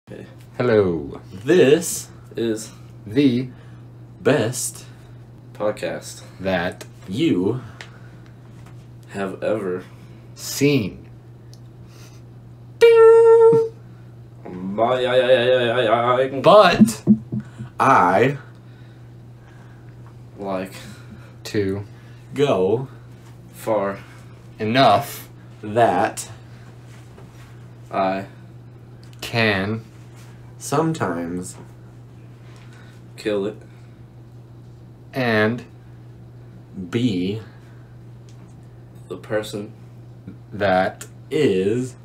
Okay. Hello. This is The best podcast that you have ever seen. But I like To go far enough that I can sometimes kill it and be the person that is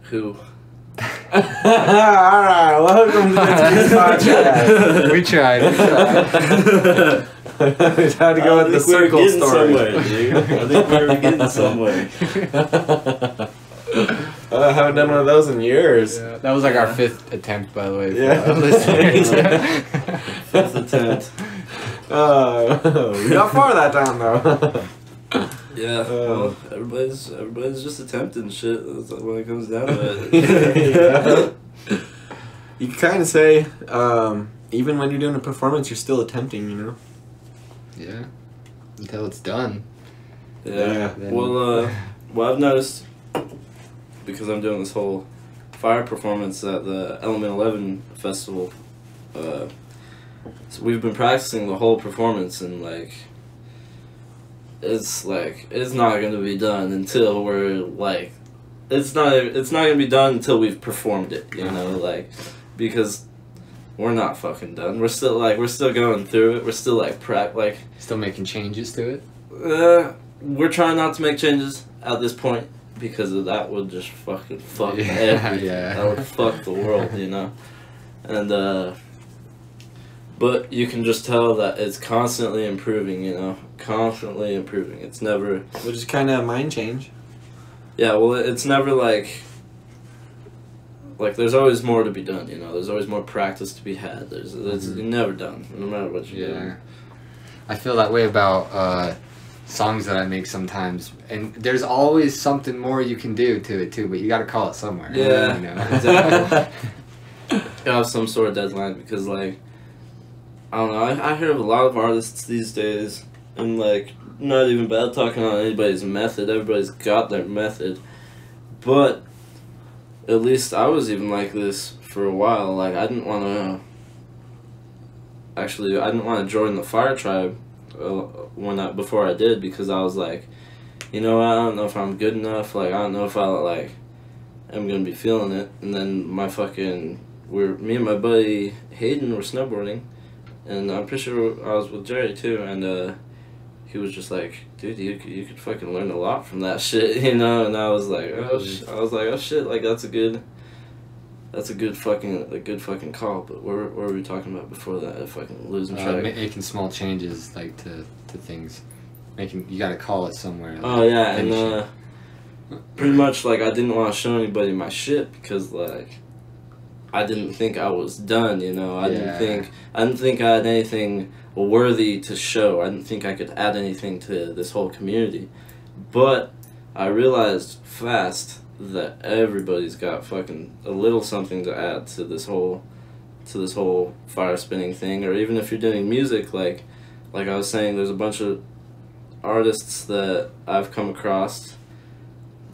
who Alright, welcome to this podcast. we tried. We tried to go with the circle story. Somewhere, dude. I think we were getting somewhere. I haven't done one of those in years. Yeah, that was like our fifth attempt, by the way. Yeah. For listeners. Fifth attempt. We got far that time though. Yeah, well, everybody's just attempting shit. That's when it comes down to it. You can kind of say, even when you're doing a performance, you're still attempting, you know? Yeah. Until it's done. Yeah. Yeah. Well, I've noticed, because I'm doing this whole fire performance at the Element 11 festival, so we've been practicing the whole performance, and it's not gonna be done until we're it's not gonna be done until we've performed it, you know, because we're not fucking done. We're still going through it. We're still Still making changes to it. we're trying not to make changes at this point, because that would just fucking fuck everything. Yeah. That would fuck the world, you know. And but you can just tell that it's constantly improving, you know, constantly improving. It's never, Which is kind of a mind change. yeah, well, it's never like there's always more to be done, you know. There's always more practice to be had. You're never done, no matter what you do. I feel that way about songs that I make sometimes, and there's always something more you can do to it too, but you got to call it somewhere. Yeah, you know? exactly. You have some sort of deadline, because I don't know, I hear of a lot of artists these days, and not even bad talking on anybody's method. Everybody's got their method, but at least I was even like this for a while. I didn't want to join the fire tribe before I did, because I was like, you know, I don't know if I'm good enough. I don't know if I am gonna be feeling it. And then me and my buddy Hayden were snowboarding, and I'm pretty sure I was with Jerry too, and he was just like, dude, you could fucking learn a lot from that shit, you know. And I was like, oh shit, that's a good fucking call. But what were we talking about before that? Fucking losing track. Making small changes to things. You got to call it somewhere. Oh yeah, and pretty much I didn't want to show anybody my shit, because I didn't think I was done, you know. I didn't think I had anything worthy to show. I didn't think I could add anything to this whole community. But I realized fast that everybody's got fucking a little something to add to this whole fire spinning thing. Or even if you're doing music, like I was saying, there's a bunch of artists that I've come across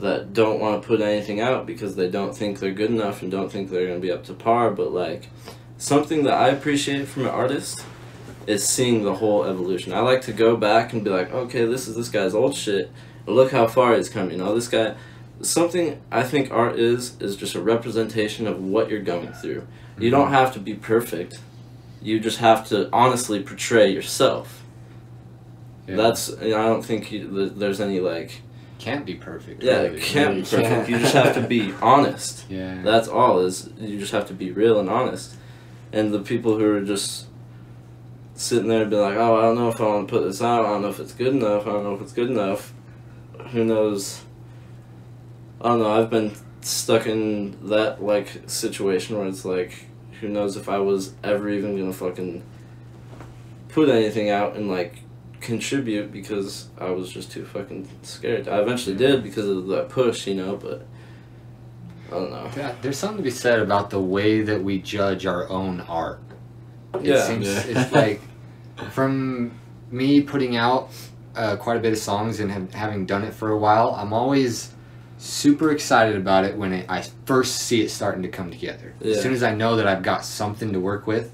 that don't want to put anything out because they don't think they're good enough and don't think they're going to be up to par. But something that I appreciate from an artist is seeing the whole evolution. I like to go back and be like, okay, this is this guy's old shit, and look how far he's come, you know. This guy, something I think art is just a representation of what you're going through. Mm-hmm. You don't have to be perfect. You just have to honestly portray yourself. Yeah. That's, I don't think there's any can't be perfect. Yeah, really. It can't be perfect. You just have to be honest. Yeah. That's all. You just have to be real and honest. And the people who are just sitting there and be like, oh, I don't know if I want to put this out. I don't know if it's good enough. Who knows? I don't know. I've been stuck in that situation where it's who knows if I was ever even gonna fucking put anything out and contribute, because I was just too fucking scared. I eventually did because of that push, you know, but I don't know. Yeah, there's something to be said about the way that we judge our own art. It's like, from me putting out quite a bit of songs and having done it for a while, I'm always super excited about it when I first see it starting to come together. As soon as I know that I've got something to work with,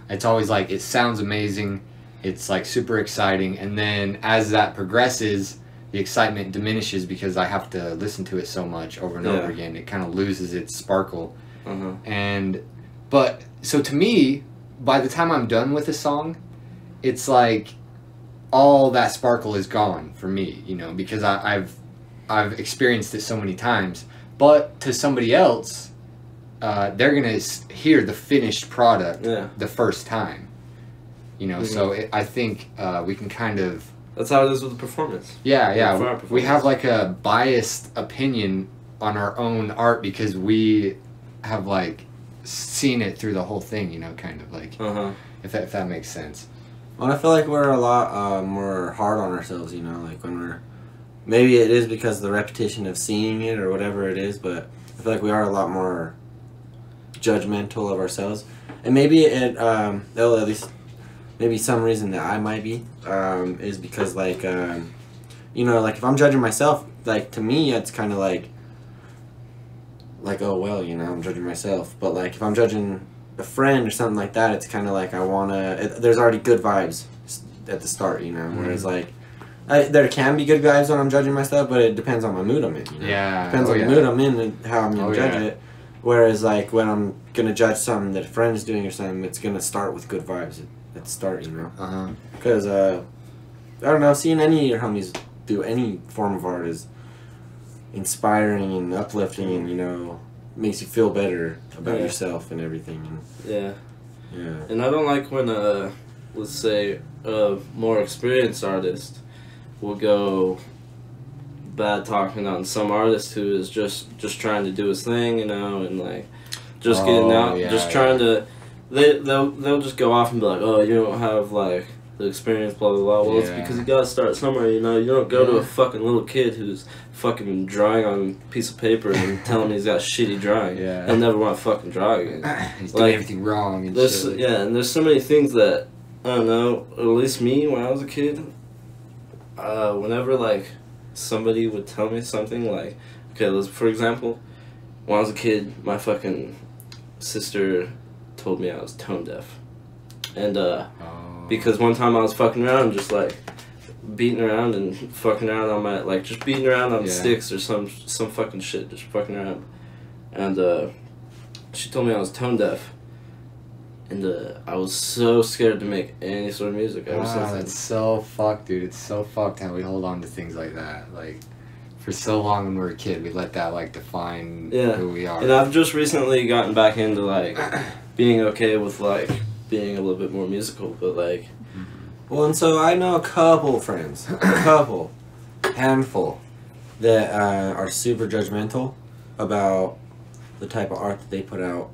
it's always like, it sounds amazing, it's like super exciting, and then as that progresses, the excitement diminishes because I have to listen to it so much over and over again. It kind of loses its sparkle. But so to me, by the time I'm done with a song, it's like all that sparkle is gone for me, you know, because I've experienced it so many times. But to somebody else, they're gonna hear the finished product the first time, you know. So I think we can kind of. That's how it is with the performance. Yeah. We have like a biased opinion on our own art because we have like seen it through the whole thing, you know, kind of like, if that makes sense. Well, I feel like we're a lot more hard on ourselves, you know, like when we're, maybe it is because of the repetition of seeing it or whatever it is, but I feel like we are a lot more judgmental of ourselves. And maybe it, at least, maybe some reason that I might be, is because, like, you know, like, if I'm judging myself, like, to me, it's kind of like, oh, well, you know, I'm judging myself. But, like, if I'm judging a friend or something like that, it's kind of like I want to, there's already good vibes at the start, you know, whereas, like, there can be good vibes when I'm judging myself, but it depends on my mood I'm in, you know? Depends on the mood I'm in and how I'm going to judge it. Whereas, like, when I'm going to judge something that a friend's doing or something, it's going to start with good vibes at the start, you know? Because, I don't know, seeing any of your homies do any form of art is inspiring and uplifting and, you know, makes you feel better about yourself and everything. Yeah. And I don't like when, let's say, a more experienced artist will go bad talking on some artist who is just trying to do his thing, you know, and like just getting out, just trying to. They'll just go off and be like, oh, you don't have like the experience, blah blah blah. Well, it's because you gotta start somewhere, you know. You don't go to a fucking little kid who's fucking drawing on a piece of paper and tell him he's got shitty drawing. He'll never want to fucking draw again. He's doing everything wrong. And shit. And there's so many things that I don't know. At least me, when I was a kid, whenever like somebody would tell me something like, okay, for example, when I was a kid, my fucking sister told me I was tone deaf, and because one time I was fucking around, just like beating around and fucking around on my, like, just beating around on sticks or some fucking shit, just fucking around, and she told me I was tone deaf. And I was so scared to make any sort of music ever since then. That's so fucked, dude. It's so fucked how we hold on to things like that. Like, for so long when we were a kid, we let that, like, define who we are. And I've just recently gotten back into, like, being okay with, like, being a little bit more musical, but, like... Well, and so I know a couple friends, handful, that are super judgmental about the type of art that they put out.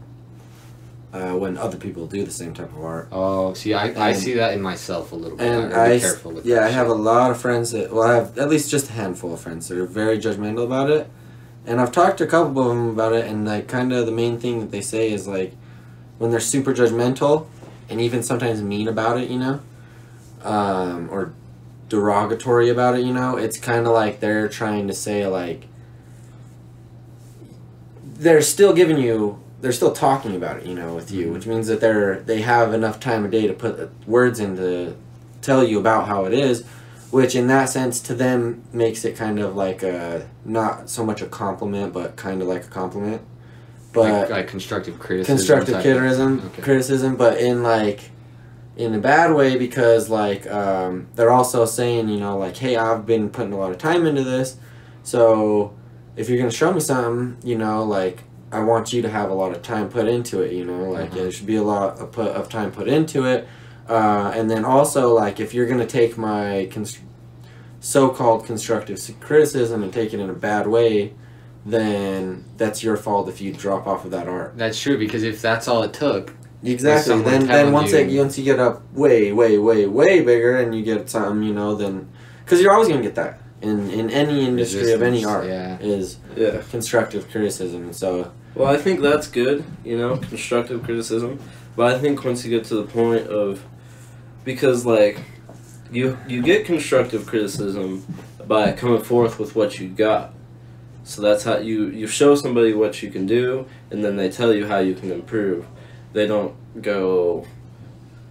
When other people do the same type of art. Oh, see, I see that in myself a little bit. And I be careful with that I have a lot of friends that, well, I have at least just a handful of friends that are very judgmental about it. And I've talked to a couple of them about it, and like kind of the main thing that they say is like, when they're super judgmental, and even sometimes mean about it, you know, or derogatory about it, you know, it's kind of like they're trying to say like, they're still talking about it, you know, with you, which means that they have enough time of day to put words in to tell you about how it is, which in that sense to them makes it kind of like not so much a compliment, but kind of like a compliment. But like constructive criticism. Criticism, but in a bad way, because like they're also saying, you know, like, hey, I've been putting a lot of time into this, so if you're gonna show me something, you know, like, I want you to have a lot of time put into it, you know, like, there should be a lot of time put into it, and then also, like, if you're going to take my so-called constructive criticism and take it in a bad way, then that's your fault if you drop off of that art. That's true, because if that's all it took... Exactly, then once you get up way, way, way, way bigger and you get something, you know, then... Because you're always going to get that. in any industry of any art is Yeah. constructive criticism. So, well, I think that's good, you know, constructive criticism. But I think once you get to the point of, because like, you get constructive criticism by coming forth with what you got. So that's how you show somebody what you can do, and then they tell you how you can improve. They don't go,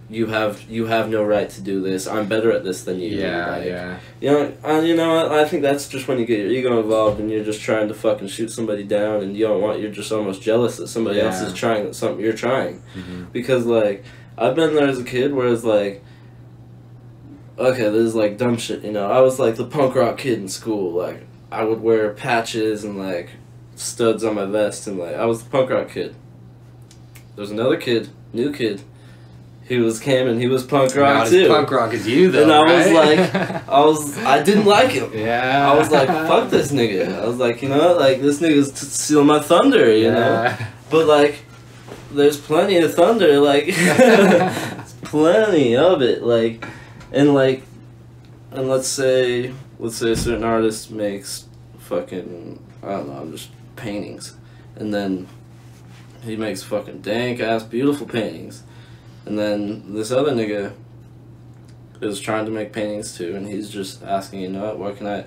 you have no right to do this. I'm better at this than you. Yeah. You know, I think that's just when you get your ego involved and you're just trying to fucking shoot somebody down, and you're just almost jealous that somebody else is trying something you're trying. Mm-hmm. Because like, I've been there as a kid where it's like, okay, this is like dumb shit, you know. I was like the punk rock kid in school. Like, I would wear patches and like studs on my vest, and like I was the punk rock kid. There was another kid, new kid. He came and he was punk rock Not too. As punk rock as you though. And I right? was like, I didn't like him. Yeah. I was like, fuck this nigga. I was like, you know, like this nigga's stealing my thunder, you know. But like, there's plenty of thunder, like, plenty of it, like, and let's say a certain artist makes fucking, I don't know, I'm just paintings, and then he makes fucking dank ass beautiful paintings, and then this other nigga is trying to make paintings too, and he's just asking, you know, what can I?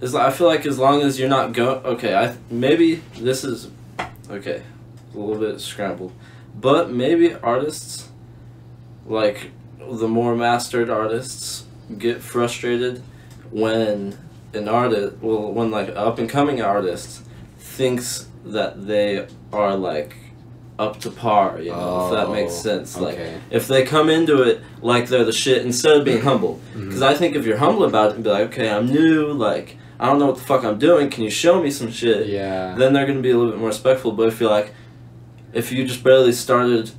I feel like as long as you're not maybe this is okay, a little bit scrambled, but maybe artists, like the more mastered artists, get frustrated when when like an up and coming artist thinks that they are like up to par, you know, if that makes sense. Like, if they come into it like they're the shit instead of being humble. Because I think if you're humble about it and be like, okay, I'm new, like, I don't know what the fuck I'm doing, can you show me some shit? Yeah. Then they're going to be a little bit more respectful. But if you're like, if you just barely started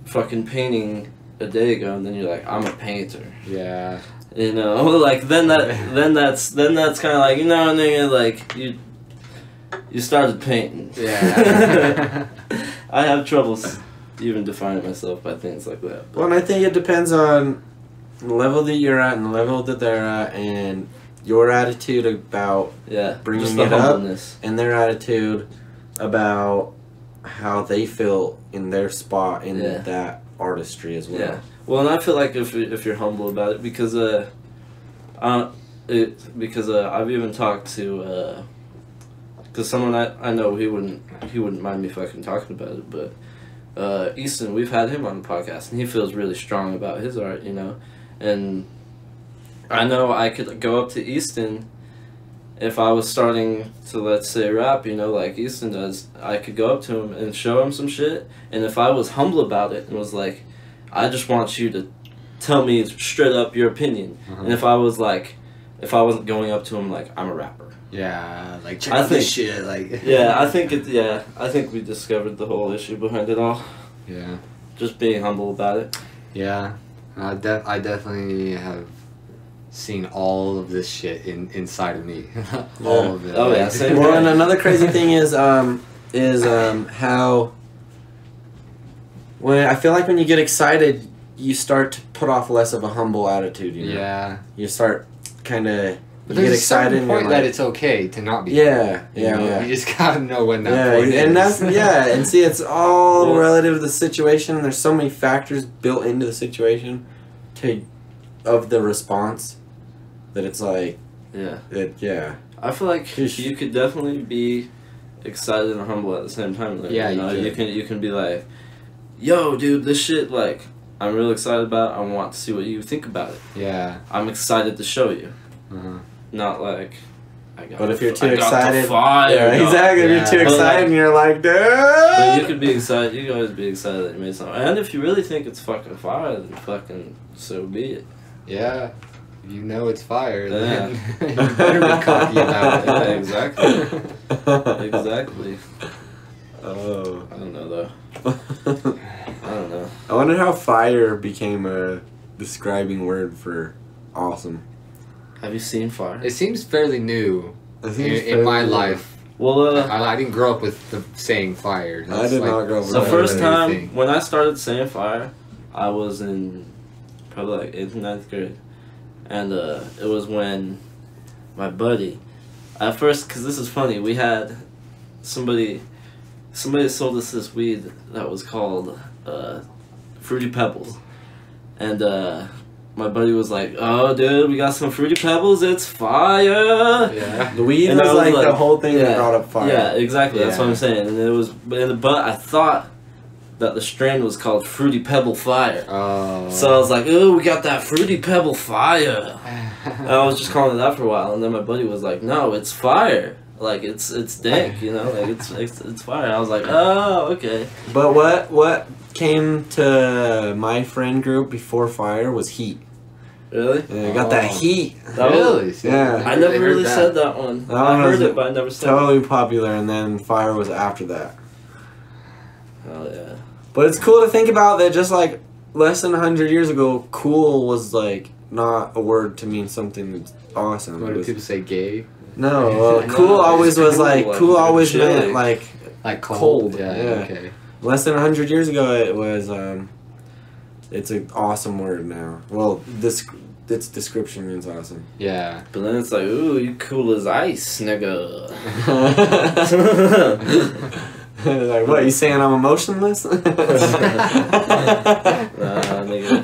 fucking painting a day ago, and then you're like, I'm a painter. Yeah. You know, like, then that's kind of like, you know, nigga, like, you started painting. Yeah. I have trouble even defining myself by things like that. Well, and I think it depends on the level that you're at and the level that they're at, and your attitude about bringing it up, and their attitude about how they feel in their spot in that artistry as well. Yeah. Well, and I feel like if you're humble about it, because I've even talked to because someone I know, he wouldn't mind me fucking talking about it, but Easton, we've had him on the podcast, and he feels really strong about his art, you know, and I know I could go up to Easton if I was starting to, let's say, rap, you know, like Easton does. I could go up to him and show him some shit, and if I was humble about it and was like, I just want you to tell me straight up your opinion, and if I wasn't going up to him like, I'm a rapper. Yeah, like, check out this shit, like... I think we discovered the whole issue behind it all. Yeah. Just being humble about it. Yeah. I definitely have seen all of this shit inside of me. All of it. Oh, yeah, same. Well, and another crazy thing is how... I feel like when you get excited, you start to put off less of a humble attitude, you know? Yeah. You start kind of... But there's a certain point that it's okay to not be. Yeah. You just gotta know when that point is. And that's and see, it's all relative to the situation. And there's so many factors built into the situation, of the response, that it's like, I feel like you could definitely be excited and humble at the same time. Like, yeah, you can be like, yo, dude, this shit, like, I'm really excited about it. I want to see what you think about it. Yeah. I'm excited to show you. Not like, but if you're too excited, exactly. If you're too excited, and you're like, dude. But you could be excited. You can always be excited that you made something. And if you really think it's fucking fire, then fucking so be it. Yeah, you know it's fire. Then you better be cocky about it. Yeah, exactly. Exactly. Oh, I don't know though. I don't know. I wonder how fire became a describing word for awesome. Have you seen fire? It seems fairly new in my life. Well, I didn't grow up with the saying fire. I did not grow up with the that. first time when I started saying fire, I was in probably like 8th and 9th grade. And it was when my buddy. At first, because this is funny, we had somebody sold us this weed that was called Fruity Pebbles. And my buddy was like, "Oh, dude, we got some Fruity Pebbles. It's fire!" Yeah, the weed was like the whole thing that brought up fire. Yeah, exactly. That's what I'm saying. And it was, but I thought that the strain was called Fruity Pebble Fire. Oh. So I was like, "Oh, we got that Fruity Pebble Fire." And I was just calling it that for a while, and then my buddy was like, "No, it's fire. Like it's dank, you know, like it's fire." I was like, "Oh, okay." But what came to my friend group before fire was heat. Really? Yeah, got that heat. Really? Yeah. I never really said that one. I heard it, but I never said it. Totally popular, and then fire was after that. Oh yeah. But it's cool to think about that. Just like less than 100 years ago, cool was like not a word to mean something that's awesome. What do people say? Gay? No, cool always was cool, like cool always meant like cold. Yeah. Okay. Less than 100 years ago, it was it's an awesome word now. Well, its description means awesome. Yeah. But then it's like, "Ooh, you cool as ice, nigga." Like, what, you saying I'm emotionless? Nah, nigga.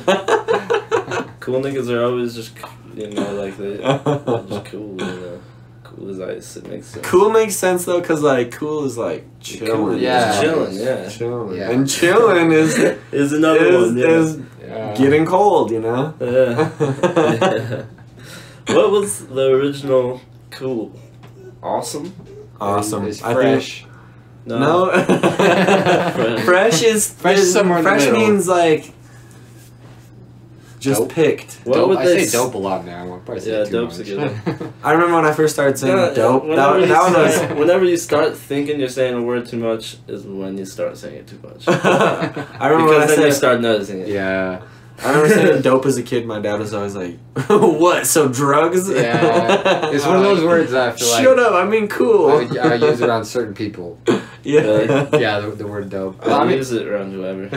Cool niggas are always just, you know, like they're just cool, you know. Cool as ice. It makes sense. Cool makes sense though, cause like cool is like chilling. Cool, yeah. Chilling, yeah. Chilling. Yeah. And chilling is another one. Yeah. Is getting cold, you know. Yeah. What was the original cool? Awesome. Awesome. It's I fresh. think. No. Fresh is somewhere in the fresh middle. means like just Dope. picked. What Dope. would I they say dope a lot now. I'll probably say Yeah, too dope's much. a good one. I remember when I first started saying dope. Whenever, That one was. whenever you start thinking you're saying a word too much is when you start saying it too much. I remember when I Because then you said. start noticing it. Yeah. I remember saying dope as a kid. My dad was always like, "What? So drugs?" Yeah. It's one of those words that I feel like. Shut up! I mean, cool. I use it around certain people. Yeah. Really? Yeah, the word dope. I use it around whoever.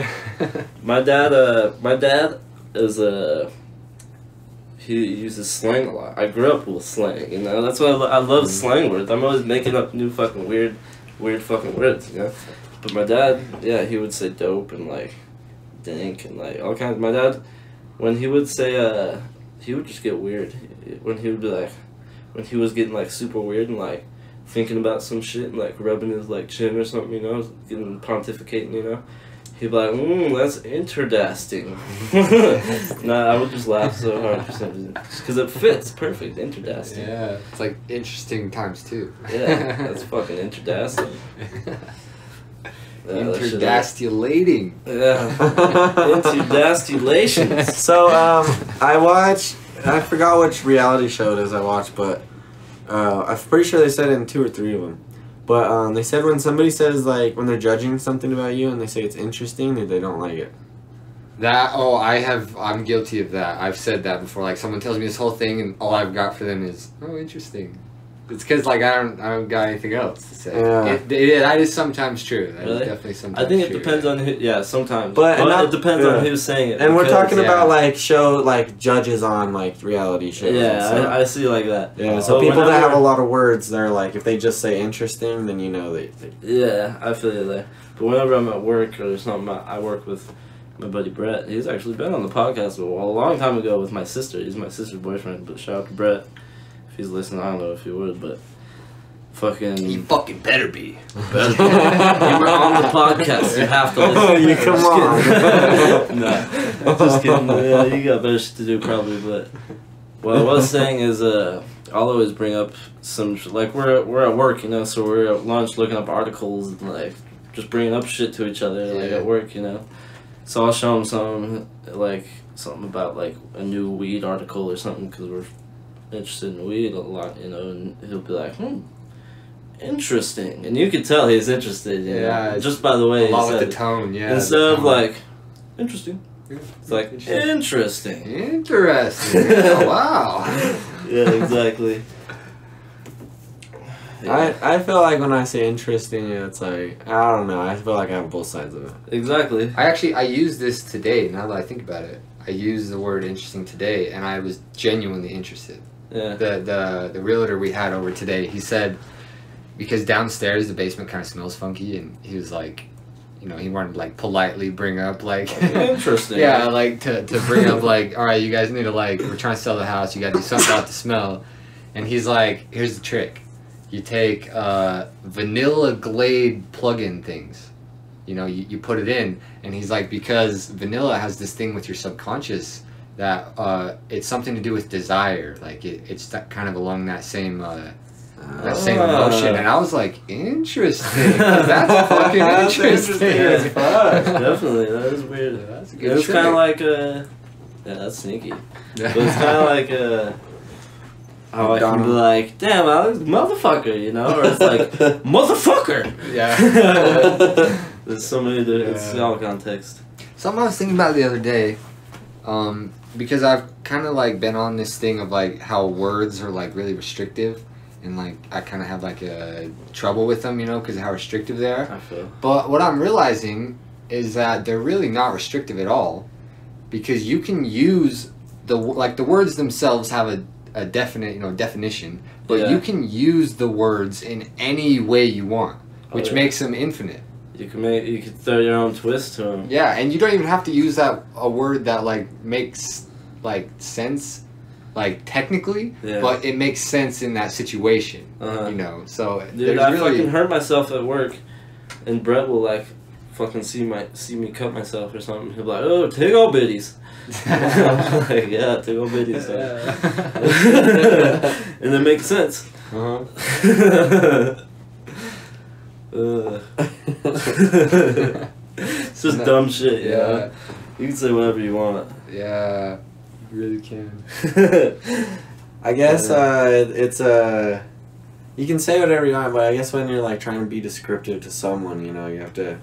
My dad is he uses slang a lot. I grew up with slang, you know. That's why I love slang words. I'm always making up new fucking weird fucking words, you know. But my dad, yeah, he would say dope and like dank and like all kinds. My dad, when he would say he would just get weird. When he would be like, when he was getting like super weird and like thinking about some shit and like rubbing his like chin or something, you know, getting pontificating, you know. He'd be like, that's interdasting. Nah, I would just laugh so hard for some reason. Because it fits perfect, interdasting. Yeah, it's like interesting times two. Yeah, that's fucking interdasting. Interdastulating. Yeah. Interdastulations. So I forgot which reality show it is I watched, but I'm pretty sure they said it in 2 or 3 of them. But they said when somebody says, like, when they're judging something about you and they say it's interesting, that they don't like it. I'm guilty of that. I've said that before. Like, someone tells me this whole thing and all I've got for them is, oh, interesting. It's because, like, I don't got anything else to say. Yeah. That is sometimes true. That Really? is definitely sometimes I think it true. depends on who, yeah, sometimes. But it depends on who's saying it. And we're talking about, yeah. like, judges on, like, reality shows. Yeah, so, I see like that. yeah, so But people that whenever- have a lot of words, they're like, if they just say interesting, then you know they Yeah, I feel you there. But whenever I'm at work or something, I work with my buddy Brett. He's actually been on the podcast a long time ago with my sister. He's my sister's boyfriend. But shout out to Brett. If he's listening, I don't know if he would, but fucking... You fucking better be. You were on the podcast. You have to listen. You come on. No, just kidding. Yeah, you got better shit to do probably, but... What I was saying is, I'll always bring up some... Like, we're at work, you know, so we're at lunch looking up articles and, like, just bringing up shit to each other, like, at work, you know. So I'll show him something about, like, a new weed article or something, because we're interested in weed a lot, you know, and he'll be like, interesting. And you can tell he's interested, you know, just by the way he along said with it. the tone, yeah. Instead of, like, interesting. Yeah. It's like, interesting. Interesting. Oh, wow. Yeah, exactly. Yeah. I feel like when I say interesting, it's like, I don't know, I feel like I have both sides of it. Exactly. I used this today, now that I think about it. I used the word interesting today, and I was genuinely interested. Yeah. The realtor we had over today, he said, because downstairs the basement kind of smells funky, and he was like, you know, he wanted to like politely bring up like interesting. Yeah, like to bring up like, all right, you guys need to like, we're trying to sell the house, you got to do something about the smell. And he's like, here's the trick: you take vanilla Glade plug-in things, you know, you put it in, and he's like, because vanilla has this thing with your subconscious that it's something to do with desire, like it's kind of along that same emotion. And I was like, interesting. That's fucking interesting. Definitely, that is weird. Yeah, that's a good It's kind of like yeah, that's sneaky. But it's kind of like how I can be like, damn, Alex, motherfucker, you know, or it's like, motherfucker. Yeah. There's so many different. It's all context. Something I was thinking about the other day, because I've kind of like been on this thing of like how words are like really restrictive. And like I kind of have like a trouble with them, you know, because of how restrictive they are. I feel. But what I'm realizing is that they're really not restrictive at all, because you can use the words themselves have a definite, you know, definition, but you can use the words in any way you want, which makes them infinite. You can throw your own twist to them. Yeah, and you don't even have to use a word that like makes like sense. Like technically, but it makes sense in that situation, you know. So dude, I fucking hurt myself at work, and Brett will like fucking see me cut myself or something. He'll be like, "Oh, take all biddies." I'm like, yeah, take all biddies. And it makes sense. It's just dumb shit. Yeah, you can say whatever you want. Yeah. You really can. I guess it's you can say whatever you want, but I guess when you're like trying to be descriptive to someone, you know, you have to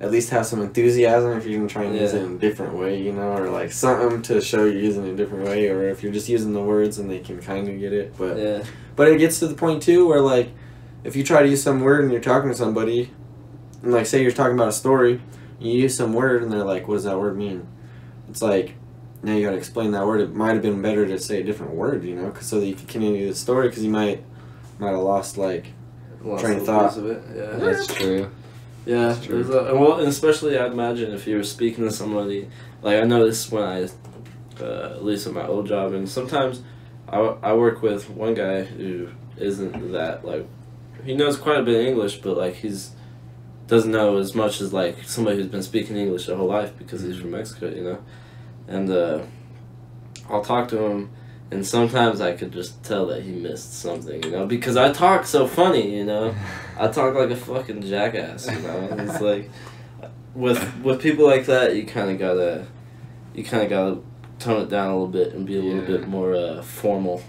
at least have some enthusiasm if you're gonna try and use it in a different way, you know, or like something to show you're using it in a different way, or if you're just using the words and they can kind of get it. But it gets to the point too where like if you try to use some word and you're talking to somebody, and like say you're talking about a story, you use some word and they're like, what does that word mean? It's like, now you gotta explain that word. It might have been better to say a different word, you know, so that you can continue the story, because you might have lost like train of thought. Of it. Yeah, that's true. Yeah, that's true. Well, and especially I'd imagine if you were speaking to somebody, like I noticed when I, at least at my old job, and sometimes I work with one guy who isn't that like, he knows quite a bit of English, but like doesn't know as much as like somebody who's been speaking English their whole life because he's from Mexico, you know. And I'll talk to him, and sometimes I could just tell that he missed something, you know, because I talk so funny, you know. I talk like a fucking jackass, you know. And it's like with people like that, you kind of gotta tone it down a little bit and be a little bit more formal.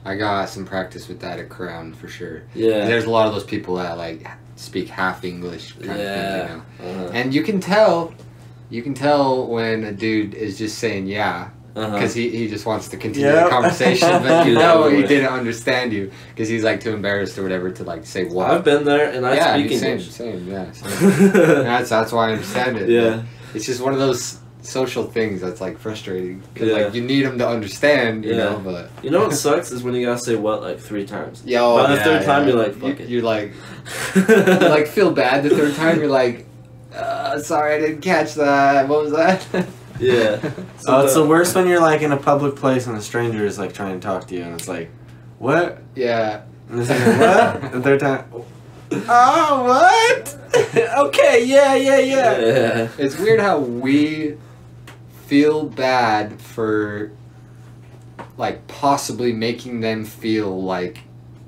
I got some practice with that at Crown for sure. Yeah, there's a lot of those people that like speak half English kind of thing, you know. And you can tell when a dude is just saying because he just wants to continue the conversation, but you know he didn't understand you because he's like too embarrassed or whatever to like say what. I've been there and I speak English. Same. That's why I understand it. Yeah, it's just one of those social things that's like frustrating because like you need them to understand, you know. But you know what sucks is when you gotta say what like 3 times. By the third time you're like, fuck it. You're like, you like feel bad the third time. You're like, sorry, I didn't catch that. What was that? Yeah. So it's the worst when you're like in a public place and a stranger is like trying to talk to you and it's like, what? Yeah. And it's like, what? The third time. Oh, what? Okay, yeah. It's weird how we feel bad for like possibly making them feel like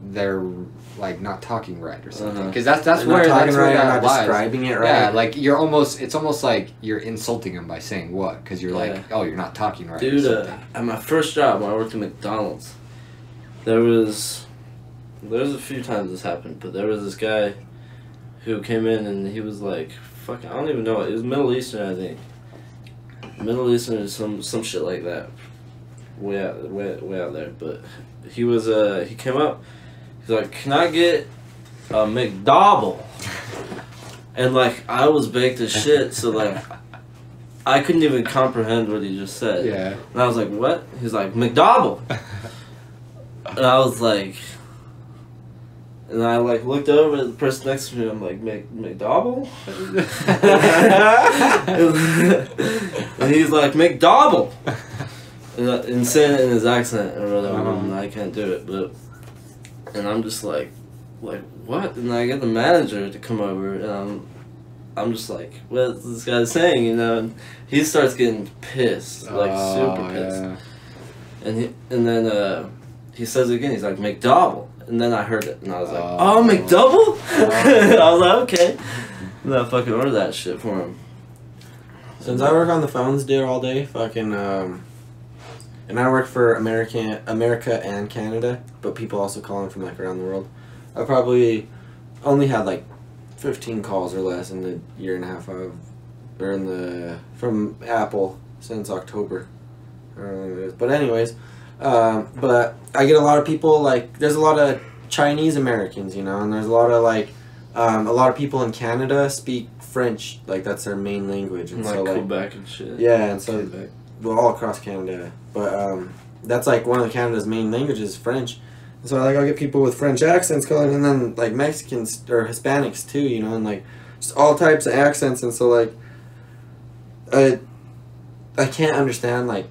they're like not talking right or something, because that's where that not lies. Describing it right. Yeah, like it's almost like you're insulting them by saying what, because you're like, oh, you're not talking right. Dude, at my first job when I worked at McDonald's, there's a few times this happened, but there was this guy who came in and he was like, fucking, I don't even know, it was Middle Eastern, I think. Middle Eastern or some shit like that. Way out there, but he came up. He's like, can I get a McDouble? And like I was baked as shit, so like I couldn't even comprehend what he just said. Yeah. And I was like, what? He's like, McDouble. And I was like, and I like looked over at the person next to me. I'm like, McDouble? And he's like, McDouble. And saying it in his accent or whatever. And I can't do it, but and I'm just like what? And I get the manager to come over, and I'm just like, what's this guy saying? You know, and he starts getting pissed, like super pissed. Yeah. And then he says it again. He's like, McDouble. And then I heard it, and I was like, oh McDouble? I was like, okay. And I fucking ordered that shit for him. Since I work on the phones, dude, all day, fucking, and I work for America and Canada, but people also call in from, like, around the world. I probably only had, like, 15 calls or less in the year and a half from Apple since October. I don't know what it is. But anyways, but I get a lot of people, like, there's a lot of Chinese Americans, you know, and there's a lot of, like, a lot of people in Canada speak French, like, that's their main language. And like, so, like, Quebec and shit. Yeah, and so, well, all across Canada. But, that's, like, one of Canada's main languages, French. And so, like, I'll get people with French accents calling, and then, like, Mexicans, or Hispanics, too, you know, and, like, just all types of accents, and so, like, I can't understand, like,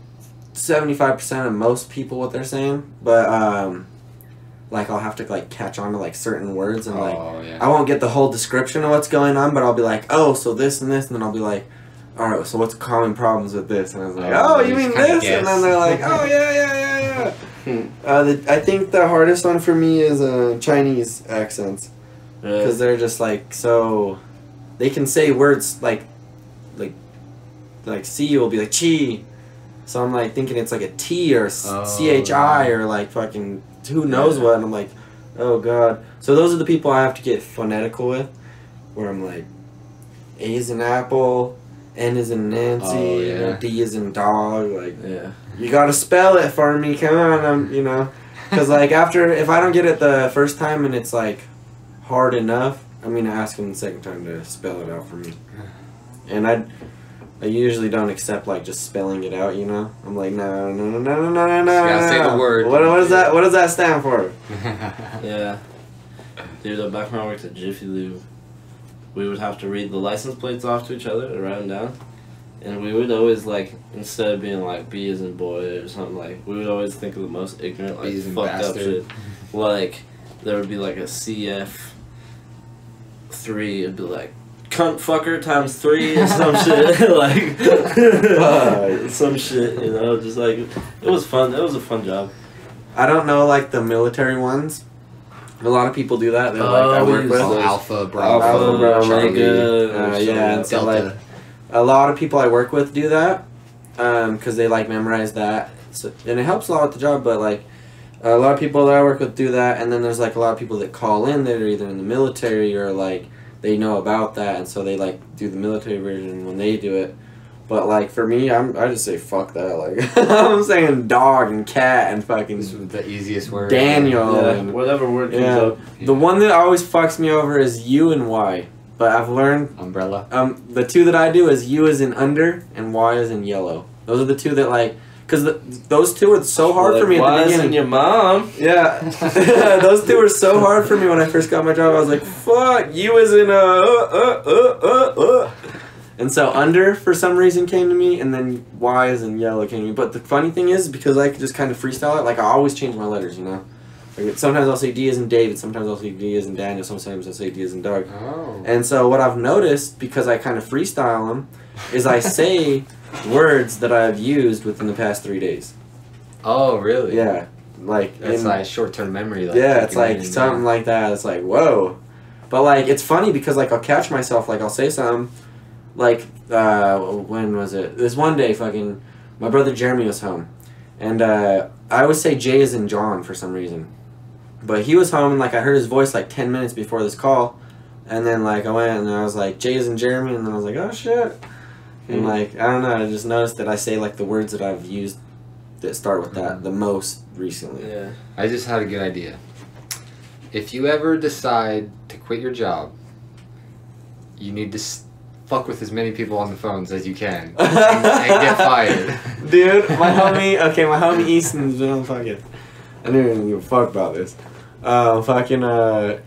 75% of most people what they're saying, but, like, I'll have to, like, catch on to, like, certain words, and, like, I won't get the whole description of what's going on, but I'll be like, oh, so this and this, and then I'll be like, alright, so what's common problems with this? And I was like, oh, you mean this? And then they're like, oh, yeah. I think the hardest one for me is Chinese accents, because they're just, like, so, they can say words, like, C will be like, chi, so I'm, like, thinking it's, like, a T, or CHI, or, like, fucking, who knows what, and I'm like, oh, God. So those are the people I have to get phonetical with, where I'm like, A is in apple, N is in Nancy, D is in dog, like, you gotta spell it for me, come on, you know, because, like, if I don't get it the first time and it's, like, hard enough, I'm gonna ask him the second time to spell it out for me, and I usually don't accept, like, just spelling it out, you know? I'm like, no. You gotta say the word. What does that stand for? Yeah. Dude, back when I worked at Jiffy Lube, we would have to read the license plates off to each other and write them down. And we would always, like, instead of being like, B as in boy or something, like, we would always think of the most ignorant, like, fucked up shit. Like, there would be, like, a CF3, it'd be like, cunt fucker times 3 or some shit, like, some shit, you know, just like, it was fun, it was a fun job. I don't know, like, the military ones. A lot of people do that. They're like, I work with Alpha, Bravo, Charlie, yeah, and so, like, a lot of people I work with do that, because they, like, memorize that, so, and it helps a lot with the job, but, like, a lot of people that I work with do that, and then there's, like, a lot of people that call in that are either in the military or, like, they know about that, and so they, like, do the military version when they do it. But, like, for me, I just say fuck that. Like, I'm saying dog and cat and fucking... This was the easiest word. Daniel. And whatever word comes up. The one that always fucks me over is U and Y. But I've learned... Umbrella. The two that I do is U is in under and Y is in yellow. Those are the two that, like... Because those two were so hard for me at the beginning. And your mom. Yeah. Those two were so hard for me when I first got my job. I was like, fuck, U is in And so under, for some reason, came to me, and then Y is in yellow came to me. But the funny thing is, because I could just kind of freestyle it, like, I always change my letters, you know? Like, sometimes I'll say D as in David, sometimes I'll say D as in Daniel, sometimes I'll say D as in Doug. Oh. And so what I've noticed, because I kind of freestyle them, is I say words that I've used within the past 3 days. Oh, really? Yeah. Like, that's like short-term memory. Like, yeah, it's like something like that. It's like, whoa. But, like, it's funny because, like, I'll catch myself, like, I'll say something, like, when was it? This one day, fucking, my brother Jeremy was home. And, I always say J as in John for some reason. But he was home, and, like, I heard his voice, like, 10 minutes before this call. And then, like, I went, and I was like, J as in Jeremy, and then I was like, oh, shit. And, like, I don't know, I just noticed that I say, like, the words that I've used that start with that the most recently. Yeah. I just had a good idea. If you ever decide to quit your job, you need to fuck with as many people on the phones as you can and get fired. Dude, my homie Easton's been on fucking. I didn't even give a fuck about this.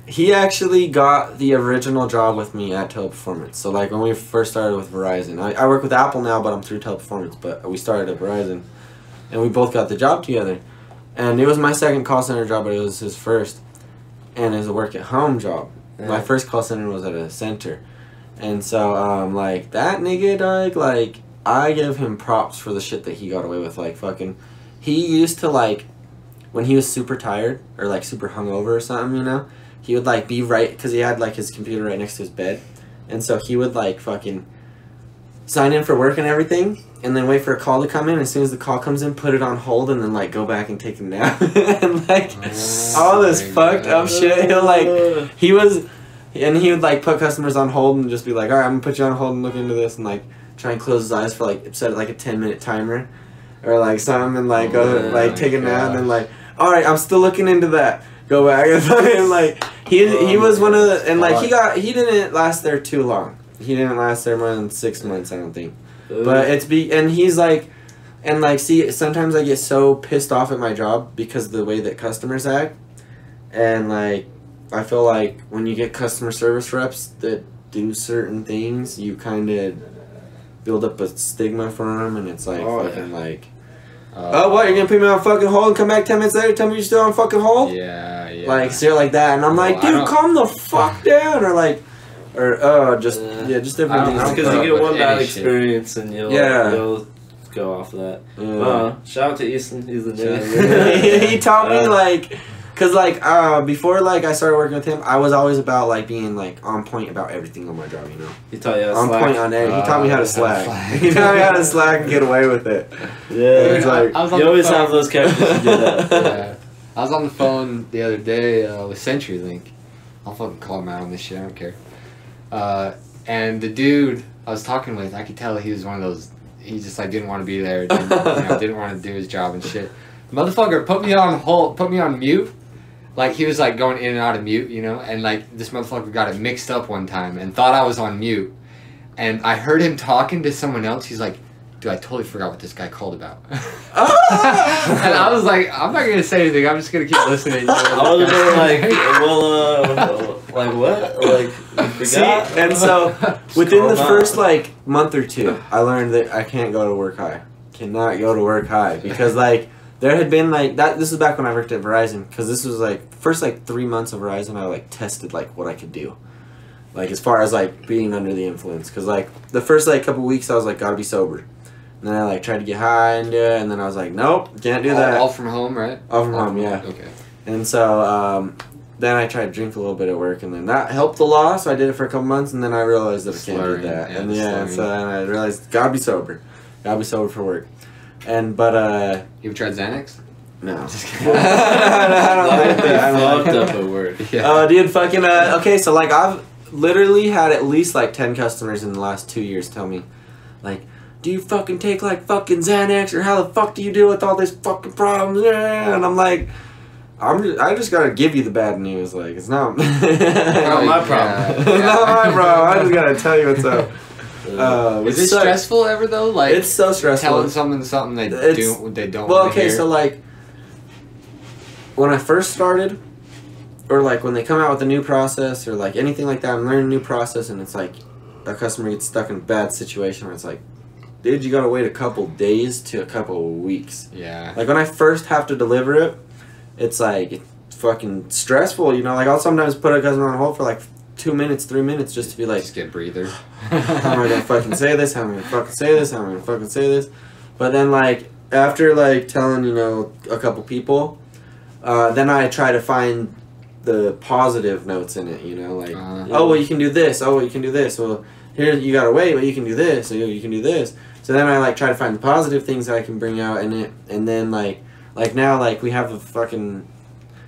He actually got the original job with me at Teleperformance. So like when we first started with Verizon, I work with Apple now, but I'm through Teleperformance. But we started at Verizon, and we both got the job together. And it was my second call center job, but it was his first, and it was a work at home job. Yeah. My first call center was at a center. And so, like, that nigga, dog, like, I give him props for the shit that he got away with. Like, fucking, he used to, like, when he was super tired or, like, super hungover or something, you know, he would, like, be right, because he had, like, his computer right next to his bed. And so he would, like, fucking sign in for work and everything, and then wait for a call to come in. As soon as the call comes in, put it on hold, and then, like, go back and take a nap. And, like, all this fucked up shit. He'll, like, he would, like, put customers on hold and just be like, alright, I'm gonna put you on hold and look into this, and, like, try and close his eyes for, like, set like a 10-minute timer or, like, something, and, like, go, like, take a nap, and then, like, alright, I'm still looking into that. Go back, and, like, he was one of the, and, like, he didn't last there too long. He didn't last there more than 6 months, I don't think. But and he's, like, and, like, see, sometimes I get so pissed off at my job because of the way that customers act, and, like, I feel like when you get customer service reps that do certain things, you kind of build up a stigma for them, and it's like like, oh, what, you're gonna put me on fucking hold and come back 10 minutes later, tell me you're still on fucking hold? Yeah, yeah. Like, shit like that, and I'm like, dude, calm the fuck down, or like, just different things. Because you get one bad experience and you'll go off of that. Shout out to Easton, he's the new. He taught me, like, cause, like, before, like, I started working with him, I was always about, like, being, like, on point about everything on my job, you know? He taught you how to slack? On point on everything. He taught me how to slack. He taught me how to slack and get away with it. Yeah. It's like, you always have those characters to do that. Yeah. I was on the phone the other day with CenturyLink. I'll fucking call him out on this shit, I don't care. And the dude I was talking with, I could tell he was one of those, he just, like, didn't want to be there, didn't want to do his job and shit. Motherfucker put me on hold, put me on mute. Like, he was, like, going in and out of mute, you know? And, like, this motherfucker got it mixed up one time and thought I was on mute. And I heard him talking to someone else. He's like, dude, I totally forgot what this guy called about. And I was like, I'm not going to say anything. I'm just going to keep listening. I would have been like, like, what? Like, you forgot? See, and so, within the first, like, month or two, I learned that I can't go to work high. Cannot go to work high. Because, like, there had been, like, this is back when I worked at Verizon, because this was, like, first, like, 3 months of Verizon, I, like, tested, like, what I could do. Like, as far as, like, being under the influence. Because, like, the first, like, couple weeks, I was, like, gotta be sober. And then I, like, tried to get high and do it, and then I was like, nope, can't do that. All from home, right? All from home, yeah. Okay. And so, then I tried to drink a little bit at work, and then that helped a lot, so I did it for a couple months, and then I realized that I can't do that. And, so then I realized, gotta be sober. Gotta be sober for work. But, You ever tried Xanax? No. Just kidding. I don't think that. I don't fucked up at work. Yeah. Dude, fucking, okay, so, like, I've literally had at least, like, 10 customers in the last 2 years tell me, like, do you fucking take, like, fucking Xanax, or how the fuck do you deal with all these fucking problems? And I'm like, I just gotta give you the bad news, like, it's not, not my problem. It's not my problem, I just gotta tell you what's up. Is it stressful ever though? Like, it's so stressful. Telling someone something they don't. Well, want to okay, hear. so like when I first started, or like when they come out with a new process, or like anything like that, I'm learning a new process, and it's like a customer gets stuck in a bad situation where it's like, dude, you gotta wait a couple days to a couple weeks. Yeah. Like when I first have to deliver it, it's like it's fucking stressful. You know, like I'll sometimes put a customer on hold for like 2 minutes, 3 minutes just to be like, just get a breather. How am I gonna fucking say this? How am I gonna fucking say this? How am I gonna fucking say this? But then, like, after, like, telling, you know, a couple people, then I try to find the positive notes in it, you know, like, oh, well, you can do this. Oh, well, you can do this. Well, here, you gotta wait, but you can do this. So you can do this. So then I, like, try to find the positive things that I can bring out in it. And then, like now, like, we have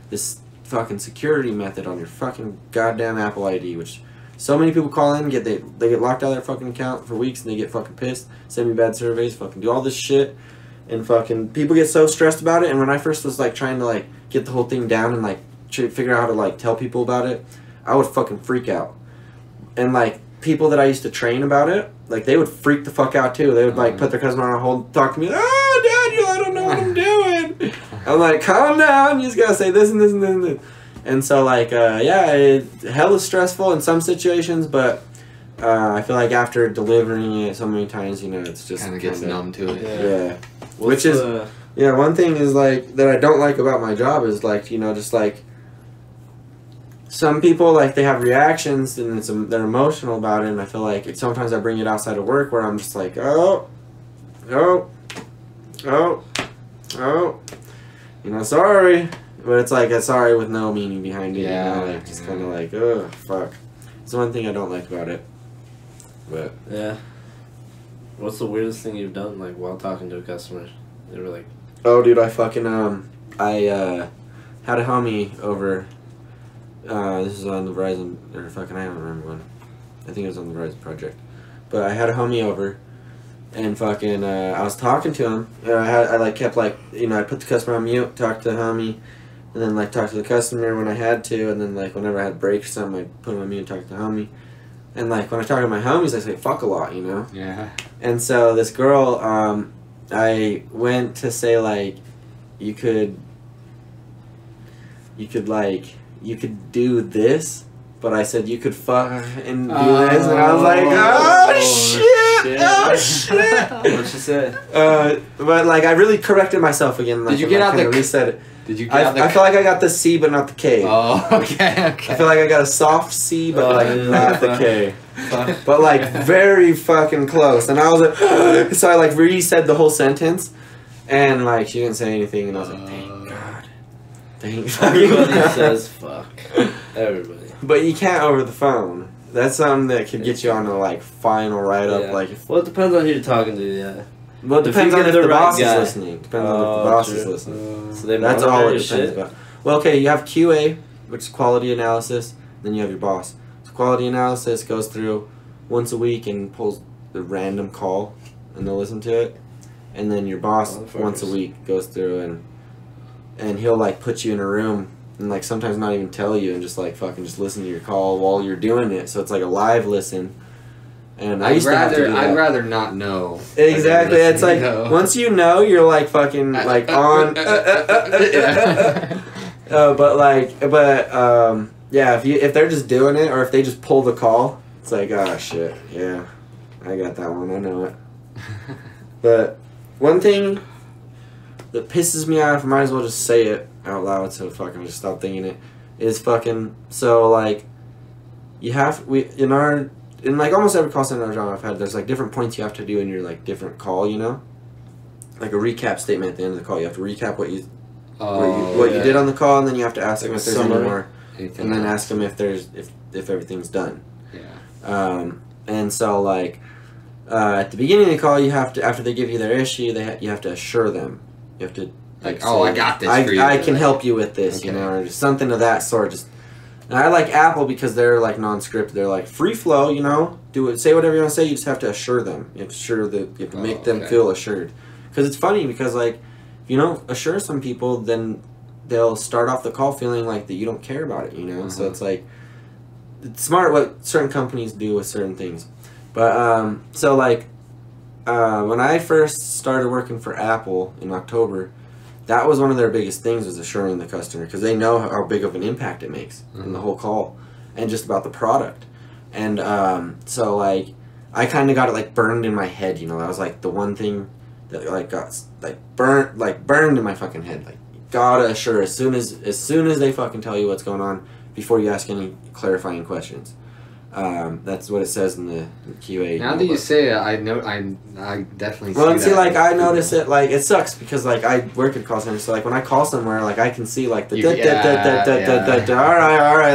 this fucking security method on your fucking goddamn Apple ID, which so many people call in, they get locked out of their fucking account for weeks, and they get fucking pissed, send me bad surveys, fucking do all this shit, and fucking people get so stressed about it. And when I first was like trying to like get the whole thing down and like figure out how to like tell people about it, I would fucking freak out. And like people that I used to train about it, like they would freak the fuck out too. They would like put their customer on hold, talk to me, oh Daniel, I don't know what I'm doing. I'm like, calm down, you just gotta say this and this and this and this. And so like hell is stressful in some situations, but I feel like after delivering it so many times, you know, it's just kind of gets numb to it. Yeah. Which is one thing is like that I don't like about my job is like, you know, just like some people, like, they have reactions and they're emotional about it, and I feel like sometimes I bring it outside of work where I'm just like, oh, you know, sorry. But it's like a sorry with no meaning behind it, you know, like, just kind of like, oh, fuck. It's one thing I don't like about it. But yeah. What's the weirdest thing you've done, like, while talking to a customer? They were like... Oh, dude, I fucking, I had a homie over... this is on the Verizon, or fucking, I don't remember when. I think it was on the Verizon project. But I had a homie over, and fucking, I was talking to him, and I kept, like, you know, I put the customer on mute, talk to the homie, and then, like, talk to the customer when I had to, and then, like, whenever I had breaks or something, I'd put him on mute and talk to the homie. And, like, when I talk to my homies, I say fuck a lot, you know? Yeah. And so this girl, I went to say, like, you could, like... You could do this, but I said you could fuck and do this, and I was like, oh shit. What'd she say? But like I really corrected myself again. Like, Did you get out the? Reset it. Did you get out the? I feel like I got the C, but not the K. Oh, okay. I feel like I got a soft C, but like not the K. But like very fucking close, and I was like, so I like resaid the whole sentence, and like she didn't say anything, and I was like, thank God. Everybody says fuck. Everybody. But you can't over the phone. That's something that could get you on a like final write up. Like, well, it depends on who you're talking to. Yeah. Well, it depends on if the boss is listening. Depends on if the boss is listening. So that's all it depends about. Well, okay, you have QA, which is quality analysis. Then you have your boss. So quality analysis goes through once a week and pulls the random call, and they'll listen to it. And then your boss once a week goes through and he'll like put you in a room and like sometimes not even tell you and just like fucking just listen to your call while you're doing it. So it's like a live listen. And I'd rather not know. Exactly. It's like once you know, you're like fucking like on. Yeah. If they're just doing it or if they just pull the call, it's like, oh shit, yeah, I got that one. I know it. But one thing that pisses me off, I might as well just say it out loud so fucking just stop thinking it, is fucking, so like, in like almost every call center job I've had, there's like different points you have to do in your like different call, you know? Like a recap statement at the end of the call. You have to recap what you did on the call, and then you have to ask them if there's any more, and then ask them if everything's done. Yeah. And so like, at the beginning of the call, you have to, after they give you their issue, you have to assure them. You have to like, oh, I got this. I can help you with this, you know, or something of that sort. Just, and I like Apple because they're like non-scripted. They're like free flow, you know. Do it, say whatever you want to say. You just have to assure them. You have to make them feel assured. Because it's funny because like, if you don't assure some people, then they'll start off the call feeling like that you don't care about it, you know. So it's like, it's smart what certain companies do with certain things. But so like, when I first started working for Apple in October, that was one of their biggest things, was assuring the customer, because they know how big of an impact it makes in the whole call and just about the product. And so like, I kind of got it like burned in my head, you know. That was like the one thing that like got like burned in my fucking head. Like, you gotta assure as soon as they fucking tell you what's going on before you ask any clarifying questions. That's what it says in the QA. Now that you say it, I definitely see that. Well, see, like, I notice it, like, it sucks because, like, I work at call center, so, like, when I call somewhere, like, I can see, like, the alright,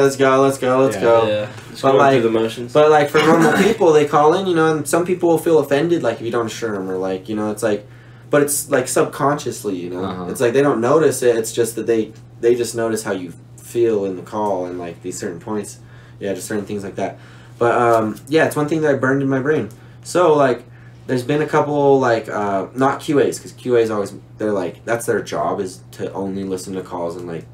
let's go. Yeah. But, like, through the motions. But, like, for normal people, they call in, you know, and some people will feel offended, like, if you don't assure them, or, like, you know, it's like, but it's, like, subconsciously, you know, it's like, they don't notice it, it's just that they just notice how you feel in the call and, like, these certain points. Yeah, just certain things like that. But, yeah, it's one thing that I burned in my brain. So, like, there's been a couple, like, not QAs, because QAs always, they're like, that's their job, is to only listen to calls and, like,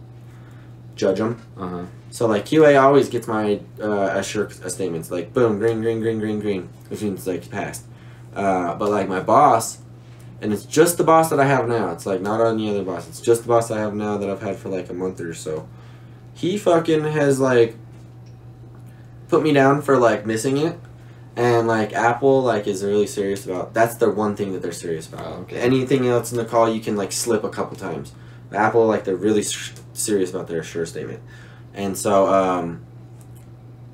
judge them. Uh-huh. So like QA always gets my assure statements like boom, green, which means like passed. But like my boss, and it's just the boss that I have now. It's like not any other boss. It's just the boss I have now that I've had for like a month or so. He fucking has like put me down for like missing it. And like Apple like is really serious about, that's the one thing that they're serious about. Oh, okay. Anything else in the call you can like slip a couple times. Apple like they're really serious about their assure statement. And so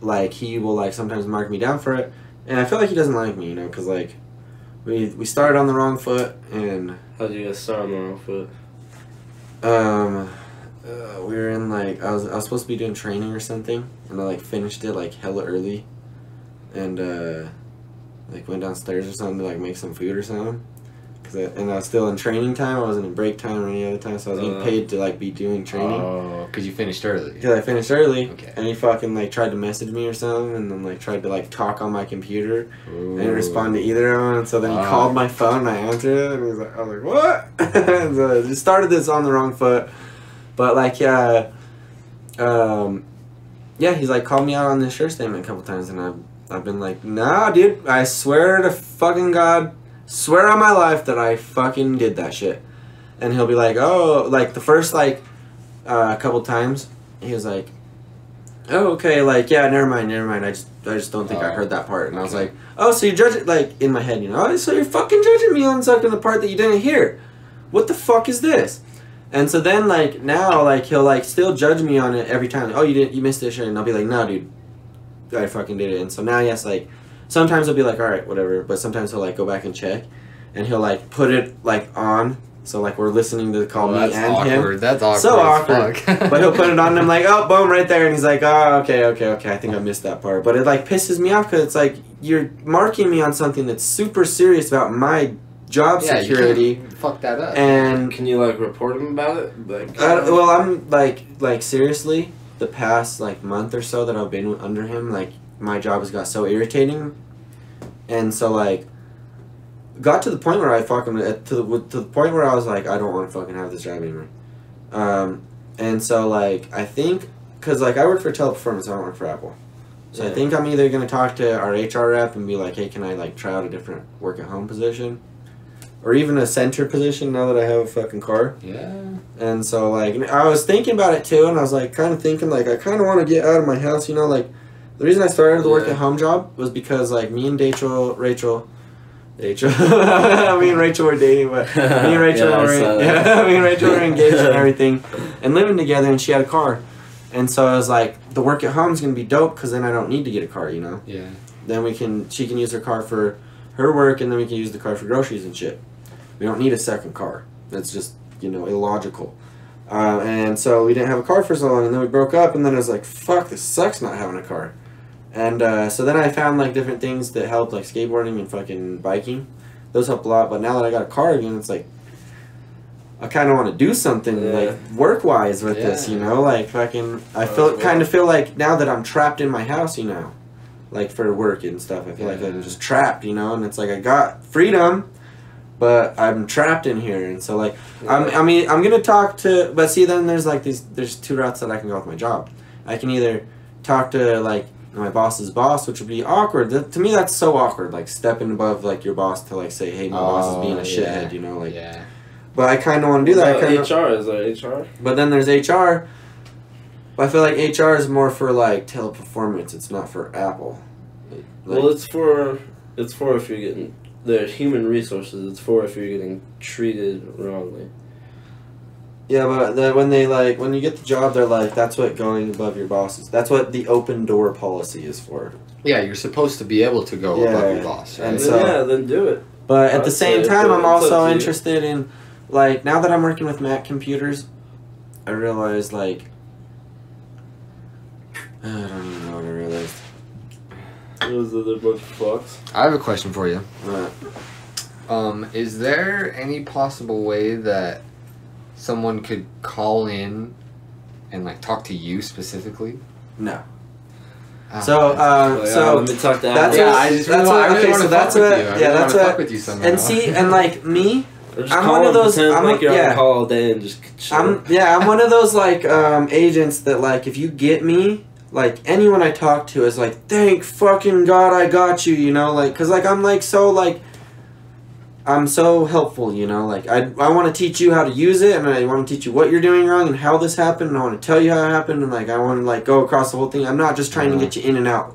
like he will like sometimes mark me down for it, and I feel like he doesn't like me, you know, because like we started on the wrong foot. And how'd you guys start on the wrong foot? We were in like I was supposed to be doing training or something, and I like finished it like hella early. And like went downstairs or something to like make some food or something, and I was still in training time. I wasn't in break time or any other time, so I was getting paid to like be doing training. Oh, because you finished early. Because I finished early, okay. And he fucking like tried to message me or something, and then like tried to like talk on my computer. Ooh. I didn't respond to either of them, and so then he called my phone and I answered it, and he was like, I was like, what? And so I just started this on the wrong foot, but like yeah, he's like called me out on the assure statement a couple times, and I've been like, nah, dude, I swear to fucking God, swear on my life that I fucking did that shit. And he'll be like, oh, like the first like couple times, he was like, oh, okay, like, yeah, never mind, I just don't think I heard that part. And I was like, oh, so you judge it, like, in my head, you know, oh, so you're fucking judging me on something, the part that you didn't hear. What the fuck is this? And so then, like, now, like, he'll, like, still judge me on it every time. Oh, you missed this shit. And I'll be like, no, dude, I fucking did it. And so now, yes, like, sometimes he'll be like, all right, whatever. But sometimes he'll, like, go back and check. And he'll, like, put it, like, on. So, like, we're listening to the call me and awkward. him. That's awkward. So awkward. But he'll put it on and I'm like, oh, boom, right there. And he's like, oh, okay. I think I missed that part. But it, like, pisses me off because it's like, you're marking me on something that's super serious about my job security. You can't fuck that up. And can you, like, report him about it? Like, well, I'm, like, seriously, the past, like, month or so that I've been under him, like, my job has got so irritating. And so, like, got to the point where I fucking to the point where I was like, I don't want to fucking have this job anymore. And so like I think because like I work for Teleperformance, I don't work for Apple. So I think I'm either gonna talk to our HR rep and be like, hey, can I like try out a different work at home position, or even a center position now that I have a fucking car. Yeah. And so like I was thinking about it too, and I was like kind of thinking like I kind of want to get out of my house, you know, like the reason I started the work at home job was because like me and Rachel. Me and Rachel were dating, but me and Rachel were engaged and everything, and living together. And she had a car, and so I was like, the work at home is gonna be dope because then I don't need to get a car, you know. Yeah. Then she can use her car for her work, and then we can use the car for groceries and shit. We don't need a second car. That's just illogical. And so we didn't have a car for so long, and then we broke up, and then I was like, fuck, this sucks not having a car. And so then I found like different things that helped, like skateboarding and fucking biking. Those helped a lot. But now that I got a car again, it's like I kind of want to do something like work wise with this, you know, like fucking. I kind of feel like now that I'm trapped in my house, you know, like for work and stuff. I feel like I'm just trapped, you know, and it's like I got freedom, but I'm trapped in here, and so like I'm gonna talk to. But see, then there's like there's two routes that I can go with my job. I can either talk to like my boss's boss, which would be awkward. To me, that's so awkward. Like stepping above like your boss to like say, "Hey, my boss is being a shithead," you know, like. Yeah. But I kind of want to do that. HR is there HR. But then there's HR. But I feel like HR is more for like Teleperformance. It's not for Apple. Like, well, it's for if you're getting the human resources. It's for if you're getting treated wrongly. Yeah, but when you get the job, they're like, that's what going above your boss is. That's what the open door policy is for. Yeah, you're supposed to be able to go above your boss. Right? And so, then do it. But at the same time, I'm also interested in, like, now that I'm working with Mac computers, I realize, like, I don't even know what I realized. Those are the bunch of fucks. I have a question for you. Right. Is there any possible way that someone could call in and like talk to you specifically? No. So let me talk to that's Apple. I just really want to fuck with you. Fuck with you somehow. And see, and like me, Or just I'm one of those. I'm like you're on call all day and just chill. I'm one of those like agents that like if you get me, like anyone I talk to is like, thank fucking God I got you, you know, like, cause like I'm like so like. I'm so helpful, you know, like, I want to teach you how to use it, and I want to teach you what you're doing wrong and how this happened, and I want to tell you how it happened, and, like, I want to, like, go across the whole thing. I'm not just trying to get you in and out,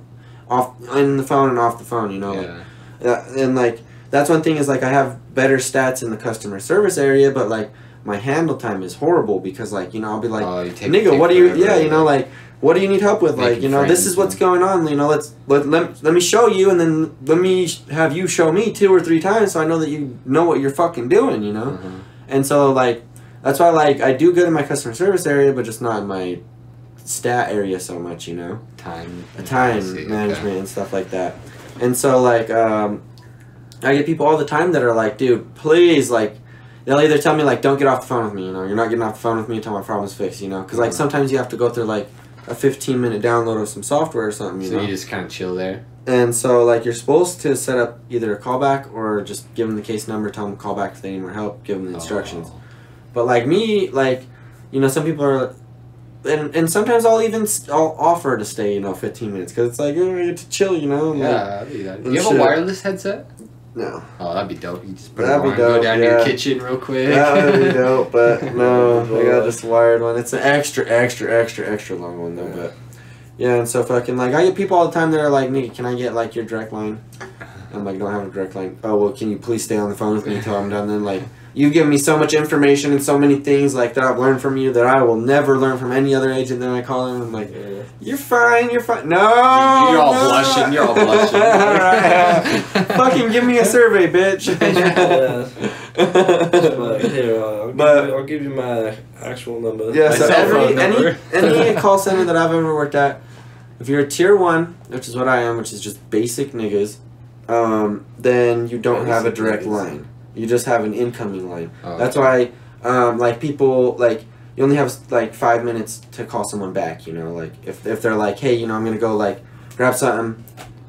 in the phone and off the phone, you know, and, like, that's one thing is, like, I have better stats in the customer service area, but, like, my handle time is horrible because, like, you know, I'll be like, nigga, what do you, you know, like, what do you need help with? Like, you know, this is what's going on. You know, let me show you, and then let me have you show me 2 or 3 times so I know that you know what you're fucking doing, you know? And so, like, that's why, like, I do good in my customer service area, but just not in my stat area so much, you know? Time management and stuff like that. And so, like, I get people all the time that are like, dude, please, like, they'll either tell me, like, don't get off the phone with me, you know? You're not getting off the phone with me until my problem's fixed, you know? Because, like, sometimes you have to go through, like, a 15-minute download of some software or something, you know? So you just kind of chill there? And so, like, you're supposed to set up either a callback or just give them the case number, tell them to call back if they need more help, give them the instructions. But, like, me, like, you know, some people are... And sometimes I'll offer to stay, you know, 15 minutes because it's like, oh, I get to chill, you know? Yeah, do you have a wireless headset? No. Oh, that'd be dope. You just put it on, go down to your kitchen real quick. That would be dope, but no, I got this wired one. It's an extra long one, though, but... Yeah, and so fucking, like, I get people all the time that are like, Nick, can I get, like, your direct line? I'm like, don't have a direct line. Oh, well, can you please stay on the phone with me until I'm done then? Like, you've given me so much information and so many things, like, that I've learned from you that I will never learn from any other agent that I call him. I'm like, you're fine. No! You're all blushing. All right. Fucking give me a survey, bitch. I'll give you my actual number. Yeah, so any call center that I've ever worked at, if you're a tier 1, which is what I am, which is just basic niggas, then you don't have a direct line. You just have an incoming line. Oh, that's why, like, people, like, you only have, like, 5 minutes to call someone back, you know? Like, if they're like, hey, you know, I'm going to go, like, grab something,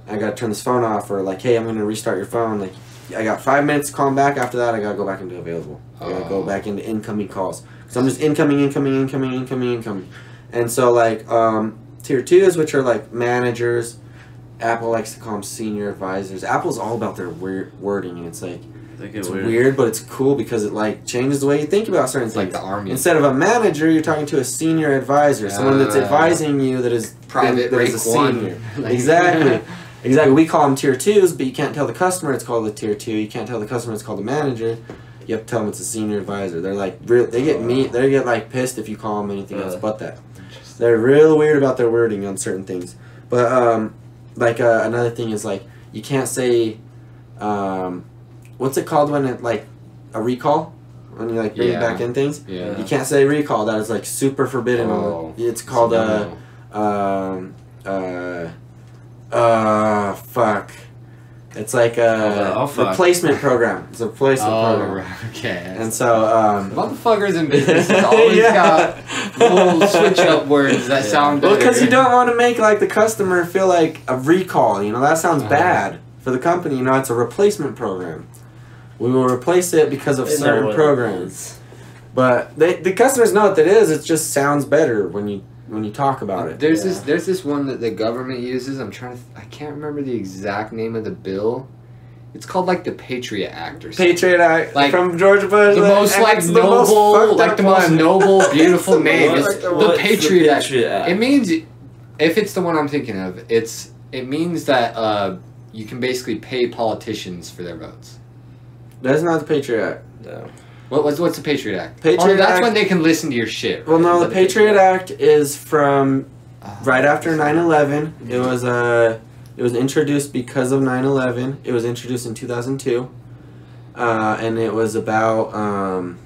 I got to turn this phone off, or, like, hey, I'm going to restart your phone, like, I got 5 minutes to call them back. After that, I got to go back into available. I got to go back into incoming calls. So I'm just incoming. And so, like, tier 2s, which are, like, managers, Apple likes to call them senior advisors. Apple's all about their wording, and it's like, it's weird, but it's cool because it, like, changes the way you think about certain things. Like the Army. Instead of a manager, you're talking to a senior advisor, someone that's advising you that is private that is a senior. Exactly. We call them tier 2s, but you can't tell the customer it's called a tier 2. You can't tell the customer it's called a manager. You have to tell them it's a senior advisor. They're like, they get like pissed if you call them anything else but that. They're real weird about their wording on certain things. But like another thing is, like, you can't say, what's it called when it, like, a recall? When you, like, bring it back in things? Yeah. You can't say recall. That is, like, super forbidden. It's called fuck. It's like a replacement program. It's a replacement program. Okay. And so, motherfuckers in business always got little switch up words that sound better. Well, because you don't want to make, like, the customer feel like a recall, you know, that sounds bad for the company. You know, it's a replacement program. We will replace it because of certain programs. But the customers know what that is. It just sounds better when you talk about it. There's this one that the government uses. I can't remember the exact name of the bill. It's called, like, the Patriot Act or something. Patriot Act, like, from George Bush. The most, like, noble, like, the most noble, beautiful name. It's the Patriot Act. It means, if it's the one I'm thinking of, it means that you can basically pay politicians for their votes. That's not the Patriot Act. No. What's the Patriot Act? Patriot that's Act, when they can listen to your shit. Right? Well, no, the Patriot Act is from right after 9/11. It was introduced because of 9/11. It was introduced in 2002, and it was about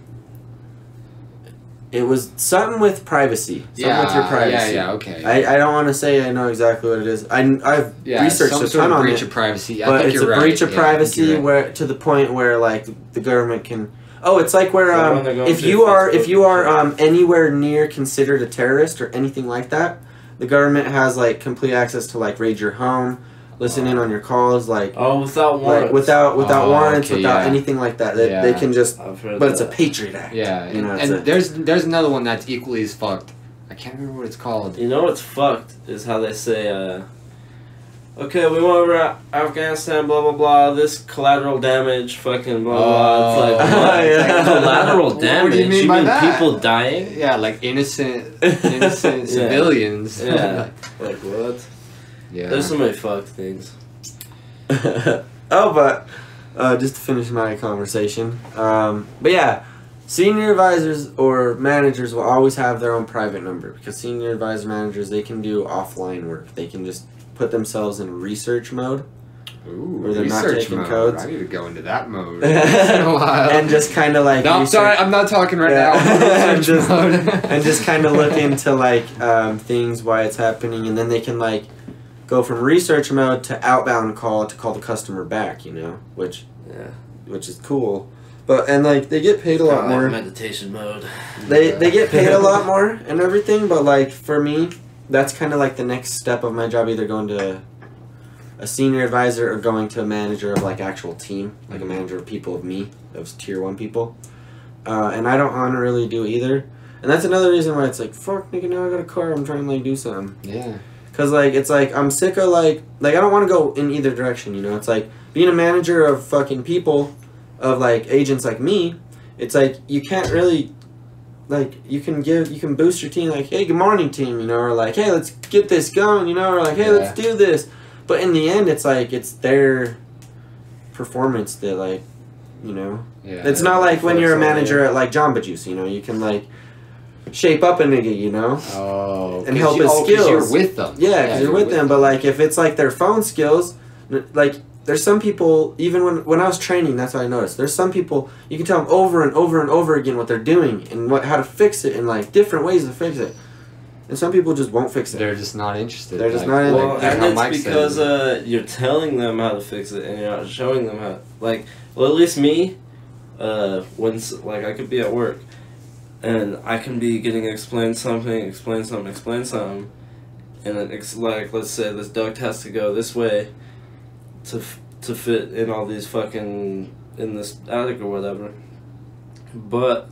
it was something with privacy. Something with your privacy. Yeah, okay. I don't want to say I know exactly what it is. I've researched a ton on it. Breach of privacy. But it's a breach of privacy where, to the point where, like, the government can. Oh, it's like where if you are anywhere near considered a terrorist or anything like that, the government has, like, complete access to, like, raid your home, listen in on your calls, like without warrants, like without warrants, okay, without anything like that. They can just, but it's a Patriot Act. Yeah, you know. And there's another one that's equally as fucked. I can't remember what it's called. You know what's fucked is how they say, okay, we went over Afghanistan, blah blah blah. This collateral damage, fucking blah blah. It's like what? Yeah. Collateral damage. What do you mean by that? People dying? Yeah, like innocent civilians. Yeah. Like what? Yeah. There's so many fucked things. But just to finish my conversation, but yeah, senior advisors or managers will always have their own private number, because senior advisor managers, they can do offline work. They can just put themselves in research mode. Ooh, where they're not taking mode. codes. I need to go into that mode. And just kind of like... No, I'm sorry, I'm not talking right now. and just kind of look into like things, why it's happening, and then they can like go from research mode to outbound call to call the customer back, you know, which is cool. But and like they get paid a lot more. Meditation mode. They get paid a lot more and everything, but like for me, that's kind of like the next step of my job, either going to a senior advisor or going to a manager of like actual team, like a manager of people of me, of tier 1 people. And I don't want to really do either. And that's another reason why it's like, fuck, nigga, now I got a car, I'm trying to like do something. Yeah. Cause like it's like I'm sick of like I don't want to go in either direction, you know. It's like being a manager of fucking people, of like agents like me. It's like you can't really, like you can boost your team, like, hey, good morning team, you know, or like, hey, let's get this going, you know, or like, hey, let's do this. But in the end, it's like it's their performance that like, you know, it's not like when you're a manager at like Jamba Juice, you know, you can like shape up a nigga, you know, and help his skills. You're with them. Yeah, because you're with them. But like if it's like their phone skills, like there's some people, even when I was training, that's what I noticed. There's some people you can tell them over and over and over again what they're doing and how to fix it, and like different ways to fix it. And some people just won't fix it. They're just not interested. They're just not interested. Well, and it's because you're telling them how to fix it, and you're not showing them how. Like, well, at least me, when like I could be at work, and I can be getting explained something, and then like let's say this duct has to go this way, to fit in all these fucking in this attic or whatever, but.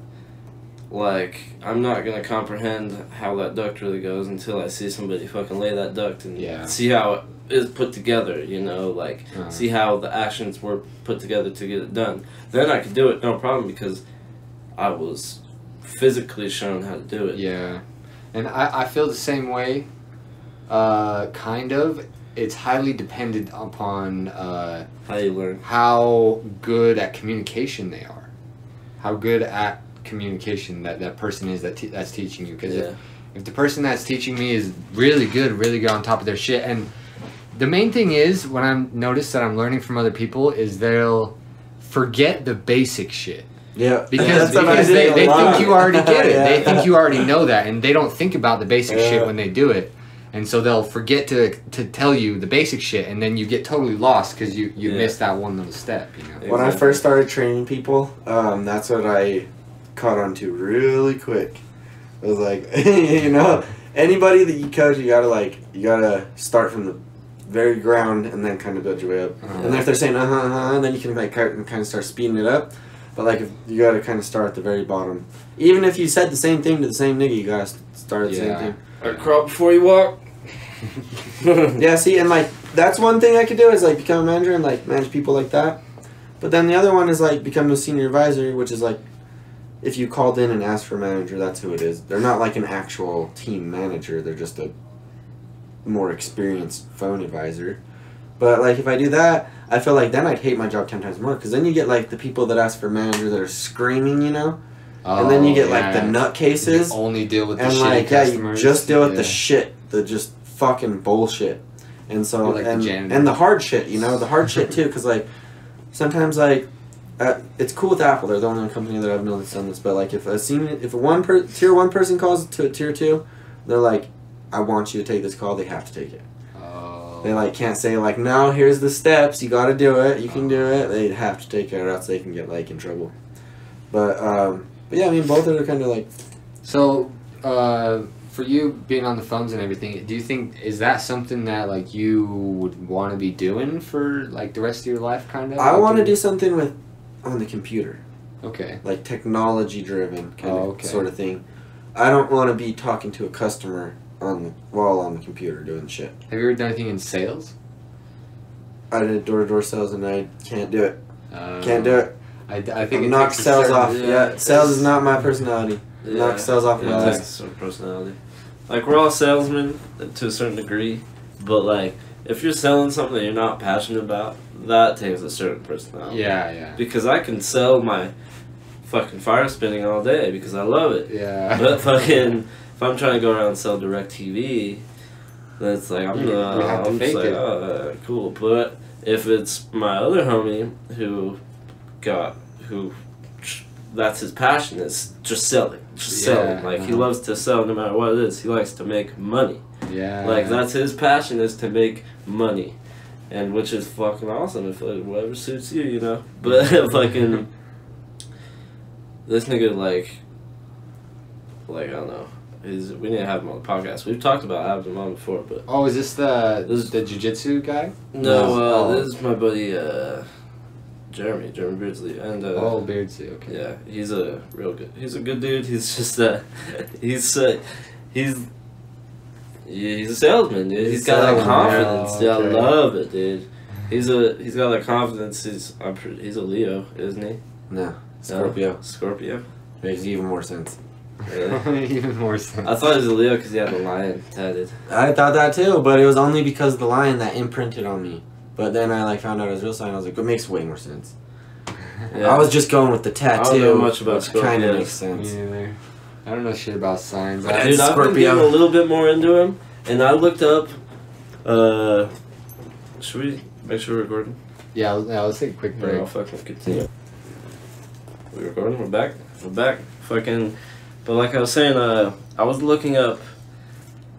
Like, I'm not gonna comprehend how that duct really goes until I see somebody fucking lay that duct and see how it is put together, you know, like, see how the actions were put together to get it done. Then I could do it, no problem, because I was physically shown how to do it. Yeah. And I feel the same way, kind of. It's highly dependent upon how you learn. How good at communication they are. How good at communication that person is that's teaching you, because if the person that's teaching me is really good on top of their shit, and the main thing is when I'm noticed that I'm learning from other people is they'll forget the basic shit. Yeah, because they think you already get it. They think you already know that, and they don't think about the basic shit when they do it, and so they'll forget to tell you the basic shit, and then you get totally lost because you missed that one little step, you know. When I first started training people, that's what I caught on to really quick. It was like, you know, anybody that you coach, you gotta start from the very ground and then kind of build your way up. And then if they're saying then you can like kind of start speeding it up. But like if you gotta kind of start at the very bottom. Even if you said the same thing to the same nigga, you gotta start at the same thing. Or crawl before you walk. Yeah, see, and like that's one thing I could do is like become a manager and like manage people like that. But then the other one is like become a senior advisor, which is like if you called in and asked for a manager, that's who it is. They're not like an actual team manager. They're just a more experienced phone advisor. But like if I do that, I feel like then I'd hate my job 10 times more, because then you get like the people that ask for a manager that are screaming, you know? And then you get like the nutcases. You only deal with the and shitty like customers. You just deal with the shit, the just fucking bullshit. And so like and the hard shit, you know, the hard shit too, because like sometimes like it's cool with Apple. They're the only company that I've known that's done this. But like if a tier 1 person calls to a tier 2, they're like, I want you to take this call. They have to take it. They like can't say like, no, here's the steps. You got to do it. You can do it. They have to take it, or else they can get like in trouble. But yeah, I mean both are kind of like. So for you being on the phones and everything, do you think is that something that like you would want to be doing for like the rest of your life, kind of? I want to do something with on the computer. Okay. Like technology driven kind of sort of thing. I don't want to be talking to a customer while on the computer doing shit. Have you ever done anything in sales? I did door-to-door sales and I can't do it. Can't do it. I think it knock takes sales off. Yeah, sales is not my personality. Knock sales off my It list. takes a certain personality. Like, we're all salesmen to a certain degree, but like, if you're selling something that you're not passionate about, that takes a certain personality. Yeah. Because I can sell my fucking fire spinning all day because I love it. Yeah. But fucking, if I'm trying to go around and sell DirecTV, then it's like, I'm have to just fake like, it. oh, cool. But if it's my other homie who that's his passion, is just selling. Just selling. Like, he loves to sell no matter what it is. He likes to make money. Yeah. Like, that's his passion, is to make money. And which is fucking awesome, if like, whatever suits you, you know? But fucking, this nigga, like, I don't know. We need to have him on the podcast. We've talked about having him on before, but... Oh, is this the jiu-jitsu guy? No, this is my buddy, Jeremy Beardsley, and Beardsley, okay. Yeah, he's a good dude. He's just he's a salesman, dude. He's got that confidence. Yeah, dude. I love it, dude. He's got that confidence. He's a Leo, isn't he? No, Scorpio. No? Scorpio Makes even more sense. Really? Even more sense. I thought he was a Leo because he had a lion tatted. I thought that too, but it was only because of the lion that imprinted on me. But then I like found out it was real sign. I was like, it makes way more sense. Yeah. I was just going with the tattoo. I don't know much about which kind of Scorpios. makes sense. Me neither. I don't know shit about signs. Dude, I've been Scorpio. getting a little bit more into him, and I looked up. Should we make sure we're recording? Yeah, let's take a quick break. I'll fucking continue. We recording? We're back. Fucking. But like I was saying, I was looking up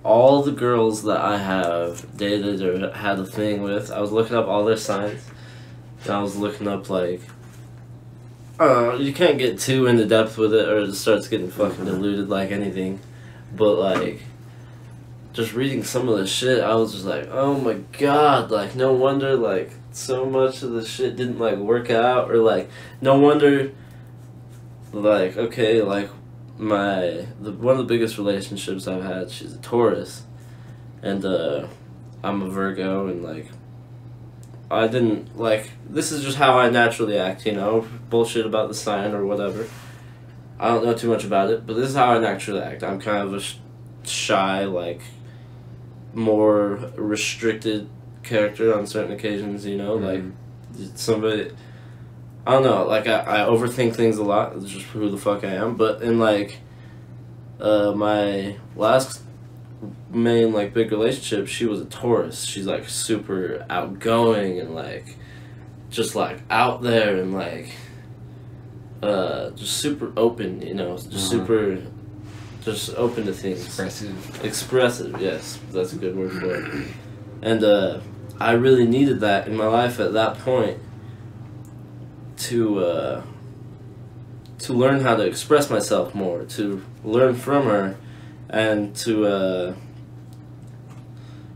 all the girls that I have dated or had a thing with. I was looking up all their signs. And I was looking up, like, you can't get too into depth with it or it starts getting fucking diluted like anything. But, like, just reading some of the shit, I was just like, oh my god, like, no wonder, like, so much of the shit didn't, like, work out. Or, like, no wonder, like, okay, like, one of the biggest relationships I've had, she's a Taurus, and I'm a Virgo, and like I didn't like, this is just how I naturally act, you know, bullshit about the sign or whatever. I don't know too much about it, but this is how I naturally act. I'm kind of a shy, like, more restricted character on certain occasions, you know, like somebody. I don't know, like, I overthink things a lot, it's just who the fuck I am, but in, like, my last main, like, big relationship, she was a Taurus. She's, like, super outgoing and, like, just, like, out there and, like, just super open, you know, just super, just open to things. Expressive, yes, that's a good word for it. And, I really needed that in my life at that point. To learn how to express myself more, to learn from her, and to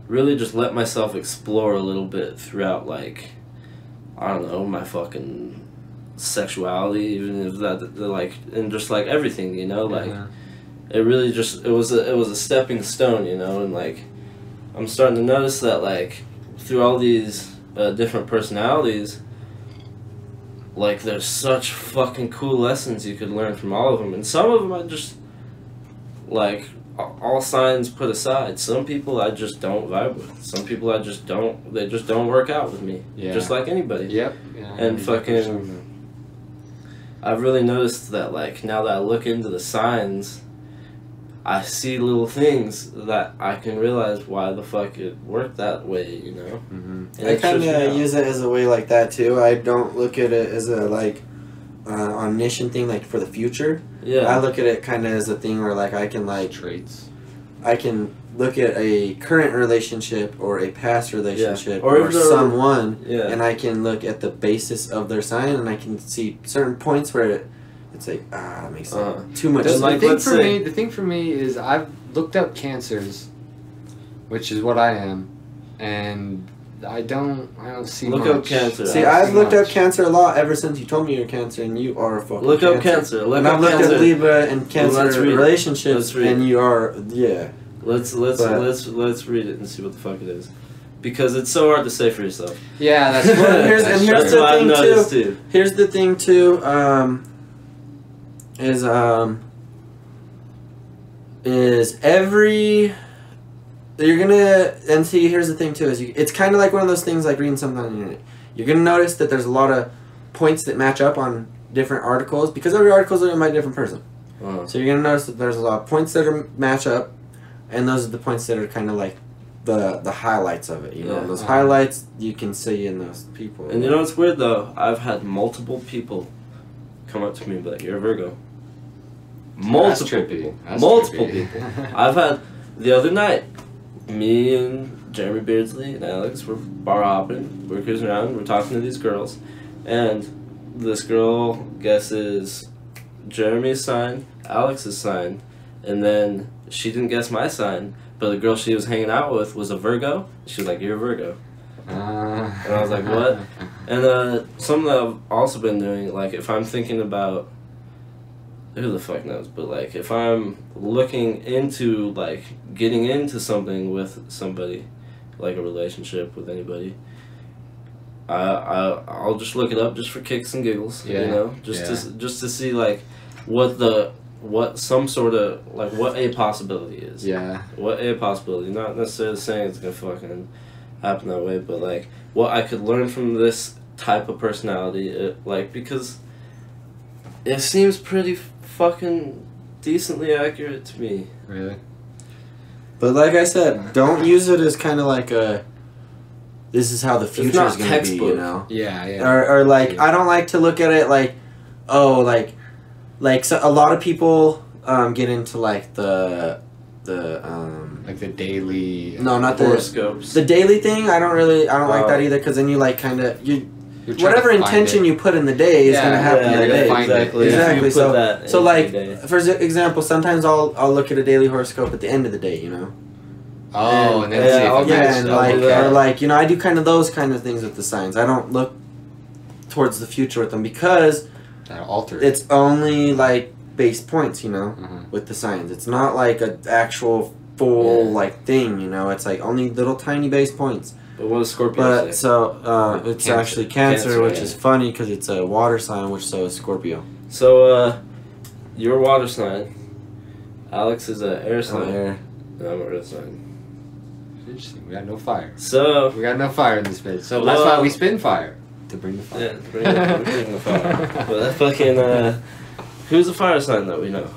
really just let myself explore a little bit throughout, like, I don't know, my fucking sexuality, even if that, like, and just, like, everything, you know, like, it really just, it was a stepping stone, you know, and, like, I'm starting to notice that, like, through all these different personalities, like, there's such fucking cool lessons you could learn from all of them. And some of them I just, like, all signs put aside. Some people I just don't vibe with. Some people I just don't, they just don't work out with me. Yeah. Just like anybody. Yep. Yeah, and fucking, I've really noticed that, like, now that I look into the signs, I see little things that I can realize why the fuck it worked that way, you know? I kind of use it as a way like that, too. I don't look at it as a, like, omniscient thing, like, for the future. Yeah. I look at it kind of as a thing where, like, I can, like... traits. I can look at a current relationship or a past relationship or someone, and I can look at the basis of their sign, and I can see certain points where it's like, that makes too much. The thing for me is I've looked up cancers, which is what I am, and I don't see Look much. up cancer. See, I've looked up cancer a lot ever since you told me you're cancer, and you are a fucking Look cancer. up cancer. Look And up I've looked cancer. at Libra and cancer Let's read it. relationships, Let's read and it. you are, yeah. Let's read it and see what the fuck it is, because it's so hard to say for yourself. Yeah, that's Well, here's that's the That's what I've thing, noticed too. too. Here's the thing too, is every, you're gonna, and see, here's the thing too, is it's kind of like one of those things like reading something on the internet. You're gonna notice that there's a lot of points that match up on different articles, because every article is written by a different person. So you're gonna notice that there's a lot of points that are match up, and those are the points that are kind of like the highlights of it. You know, Yeah. those highlights you can see in those people. And you know what's weird though? I've had multiple people come up to me and be like, "You're a Virgo." Multiple people. Multiple people. I've had the other night. Me and Jeremy Beardsley and Alex were bar hopping. We're cruising around. We're talking to these girls, and this girl guesses Jeremy's sign, Alex's sign, and then she didn't guess my sign. But the girl she was hanging out with was a Virgo. She was like, "You're a Virgo." And I was like, "What?" And something that I've also been doing, like if I'm thinking about, who the fuck knows, but like if I'm looking into like getting into something with somebody, like a relationship with anybody, I'll just look it up just for kicks and giggles, you know, just to see like what some sort of like what a possibility is. Yeah. What a possibility. Not necessarily saying it's gonna fucking happen that way, but like what I could learn from this type of personality, like because it seems pretty fucking decently accurate to me. Really? But like I said, don't use it as kind of like a, this is how the future is not going to be, textbook. you know? Yeah, yeah. Or like, I don't like to look at it like, oh, like so a lot of people get into like the like the daily no, not the horoscopes. the daily thing. I don't like that either, because then you like kind of You're trying whatever to find intention it. you put in the day is going to happen in the day. Exactly. Exactly. If you put that So in like, the day. for example, sometimes I'll look at a daily horoscope at the end of the day, you know. Oh, and then yeah, see if I'll it do matches and up like with or that. like, you know, I do kind of those kind of things with the signs. I don't look towards the future with them, because That'll alter it. it's only like base points, you know, Mhm. with the signs. It's not like an actual full like thing, you know. It's like only little tiny base points. But what does Scorpio But say? so it's Cancer. actually Cancer, which yeah. is funny because it's a water sign, which so is Scorpio. So you're a water sign. Alex is an air sign. Air. And I'm an earth sign. Interesting. We got no fire. So We got no fire in this bitch. So that's why we spin fire. To bring the fire. yeah, bring the fire. But that fucking who's a fire sign that we know?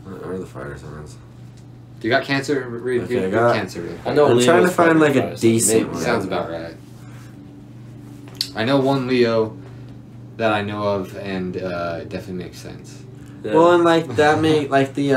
What are the fire signs? Do you got Cancer? Read Okay, I read got- Cancer. Real quick. I know I'm Leo's trying to find fucking like a fire sign. decent Maybe. one. Sounds about right. I know one Leo that I know of, and it definitely makes sense. Yeah. Well, and like that make like the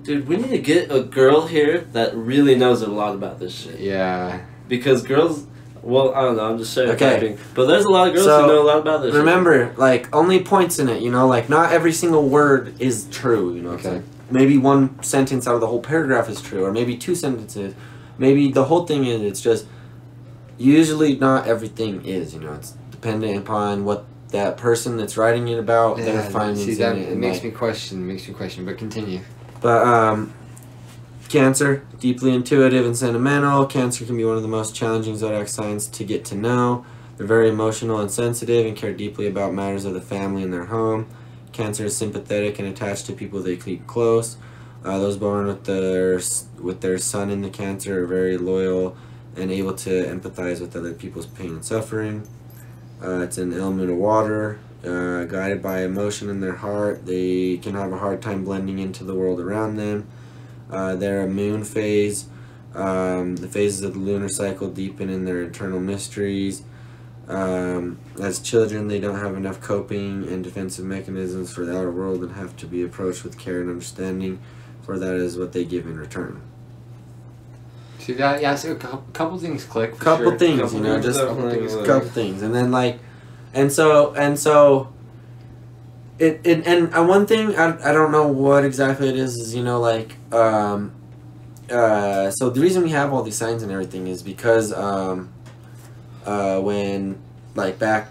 Dude, we need to get a girl here that really knows a lot about this shit. Yeah. Because girls, well, I don't know, I'm just stereotyping. Okay. But there's a lot of girls So, who know a lot about this remember, like only points in it, you know, like not every single word is true, you know. It's Okay. like maybe one sentence out of the whole paragraph is true, or maybe two sentences. Maybe the whole thing is, it's just usually not everything is, you know. It's dependent upon what that person that's writing it about their findings see that in it. it and, makes like, me question. But continue. But Cancer, deeply intuitive and sentimental. Cancer can be one of the most challenging zodiac signs to get to know. They're very emotional and sensitive and care deeply about matters of the family and their home. Cancer is sympathetic and attached to people they keep close. Those born with their sun in the Cancer are very loyal and able to empathize with other people's pain and suffering. It's an element of water. Guided by emotion in their heart, they can have a hard time blending into the world around them. They're a moon phase. The phases of the lunar cycle deepen in their internal mysteries. As children, they don't have enough coping and defensive mechanisms for the outer world and have to be approached with care and understanding, for that is what they give in return. See that? Yeah, so a couple things click. For Couple sure. things, Couple you know, things just definitely a like- couple things, and then like, and so And one thing I don't know what exactly it is you know like so the reason we have all these signs and everything is because when like back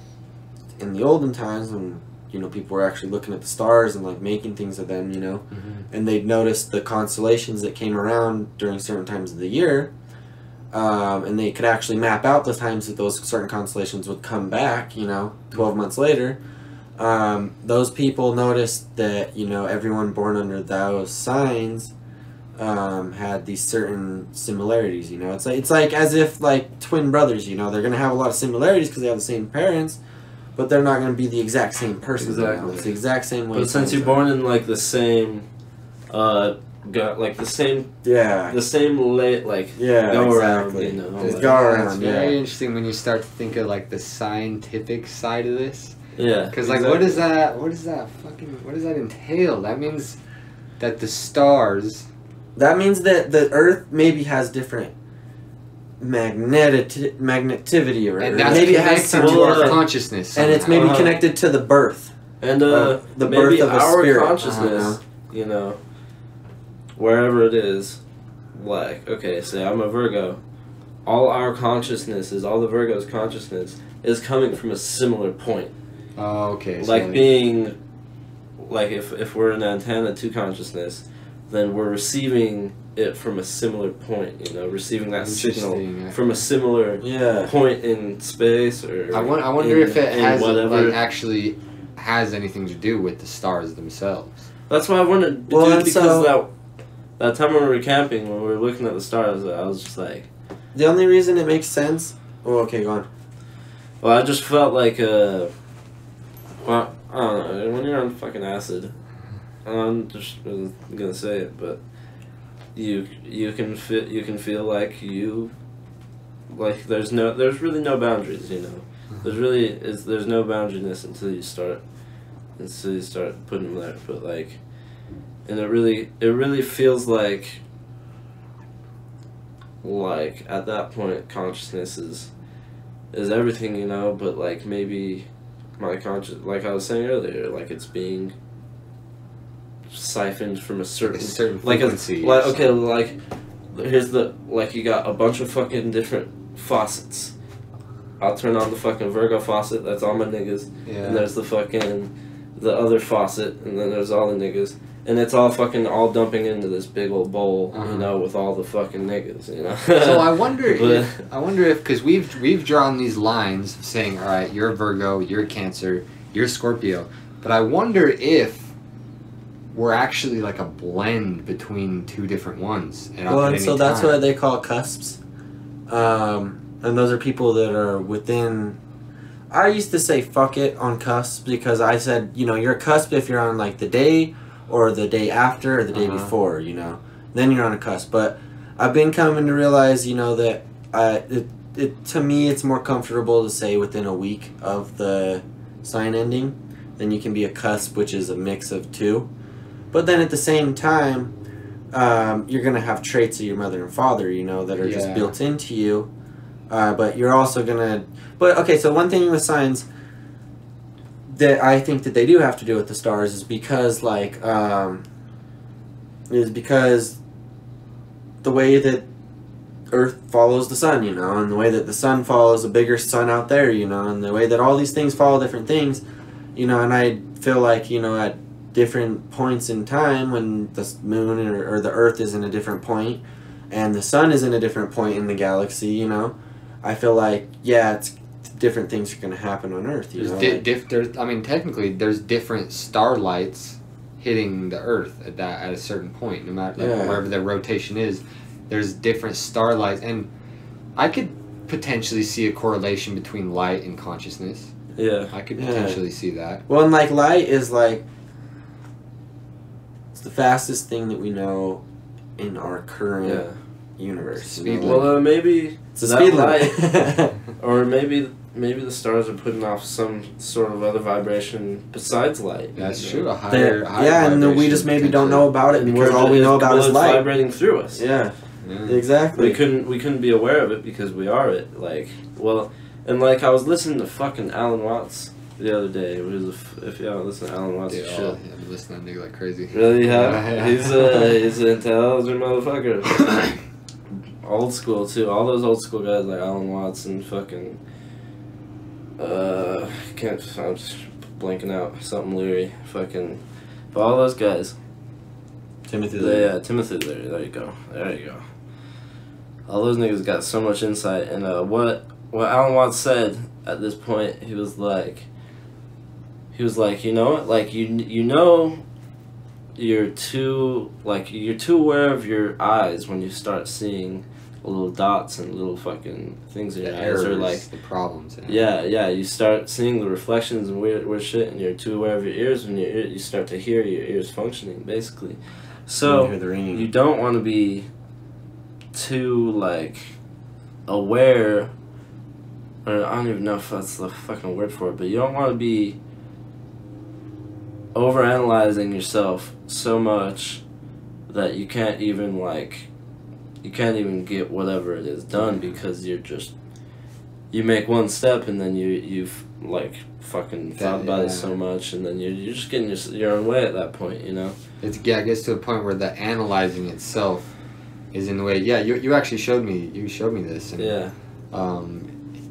in the olden times when you know people were actually looking at the stars and like making things of them, you know, and they'd noticed the constellations that came around during certain times of the year, and they could actually map out the times that those certain constellations would come back, you know, 12 months later. Those people noticed that, you know, everyone born under those signs had these certain similarities, you know. It's like as if like twin brothers, you know, they're gonna have a lot of similarities because they have the same parents, but they're not gonna be the exact same person. Exactly, you know? It's the exact same way. But since you're born in like the same, got like the same, the same late like go around, you know. Like, go around. It's very interesting when you start to think of like the scientific side of this. Yeah. Because like, what does that entail? That means that the stars. That means that the Earth maybe has different magnetivity, or and maybe it has to our consciousness, somehow. And it's maybe connected to the birth, and the maybe birth of our a spirit. Consciousness, you know, wherever it is. Like, okay, say I'm a Virgo, all our consciousness all the Virgos' consciousness is coming from a similar point. Oh, okay. Like being, like if we're an antenna to consciousness, then we're receiving it from a similar point, you know, receiving that signal from a similar point in space, or I wonder if it has like, actually has anything to do with the stars themselves. That's why I wanted to do, because that time when we were camping, when we were looking at the stars, I was just like, the only reason it makes sense. Oh, okay, go on. Well, I just felt like well, I don't know, when you're on fucking acid, I'm just gonna say it, but you can feel like there's really no boundaries, you know. There's no boundariness until you start putting them there, but like, and it really feels like at that point consciousness is everything, you know, but like maybe my conscious, like I was saying earlier, like it's being siphoned from a certain frequency. Like okay, like here's like you got a bunch of fucking different faucets. I'll turn on the fucking Virgo faucet, that's all my niggas. Yeah. And there's the other faucet, and then there's all the niggas. And it's all dumping into this big old bowl, you know, with all the fucking niggas, you know. So I wonder if because we've drawn these lines saying, all right, you're a Virgo, you're a Cancer, you're a Scorpio, but I wonder if we're actually like a blend between two different ones. And so that's what they call cusps, and those are people that are within. I used to say fuck it on cusps because I said, you know, you're a cusp if you're on like the day, or the day after, or the day before, you know. Then you're on a cusp. But I've been coming to realize, you know, that to me it's more comfortable to say within a week of the sign ending. Then you can be a cusp, which is a mix of two. But then at the same time, you're going to have traits of your mother and father, you know, that are just built into you. But you're also going to... But, okay, so one thing with signs that I think that they do have to do with the stars is because, like, the way that Earth follows the sun, you know, and the way that the sun follows a bigger sun out there, you know, and the way that all these things follow different things, you know, and I feel like, you know, at different points in time when the moon or the Earth is in a different point and the sun is in a different point in the galaxy, you know, I feel like, it's different things are going to happen on Earth. You know? I mean, technically, there's different starlights hitting the Earth at a certain point, no matter wherever the rotation is. There's different starlights, and I could potentially see a correlation between light and consciousness. Yeah, I could potentially see that. Well, and like light is like it's the fastest thing that we know in our current universe. Speed limit. Well, maybe it's a speed limit, or maybe the stars are putting off some sort of other vibration besides light. That's true. A higher and we just maybe don't know about it because all we know about is light vibrating through us. Yeah, exactly. We couldn't be aware of it because we are it. Like, well, and like I was listening to fucking Alan Watts the other day. It was if you haven't listened to Alan Watts shit. Yeah, I've been listening to that nigga like crazy. Really, yeah? He's an intelligent motherfucker. Old school, too. All those old school guys like Alan Watts and fucking... I'm just blanking out. Something Leary. Fucking... But all those guys. Timothy Leary. Yeah, Timothy Leary. There you go. All those niggas got so much insight. And what Alan Watts said at this point, he was like, you know what? Like, you know... You're too aware of your eyes when you start seeing little dots and little fucking things in your eyes, or like the problems. Yeah. You start seeing the reflections and weird shit, and you're too aware of your ears when you start to hear your ears functioning, basically. So you don't want to be too like aware, or I don't even know if that's the fucking word for it, but you don't want to be overanalyzing yourself so much that you can't even get whatever it is done, because you make one step and then you've like fucking thought about it so much, and then you're just getting your own way at that point, you know. It gets to a point where the analyzing itself is in the way. Yeah, you actually showed me this. And, yeah.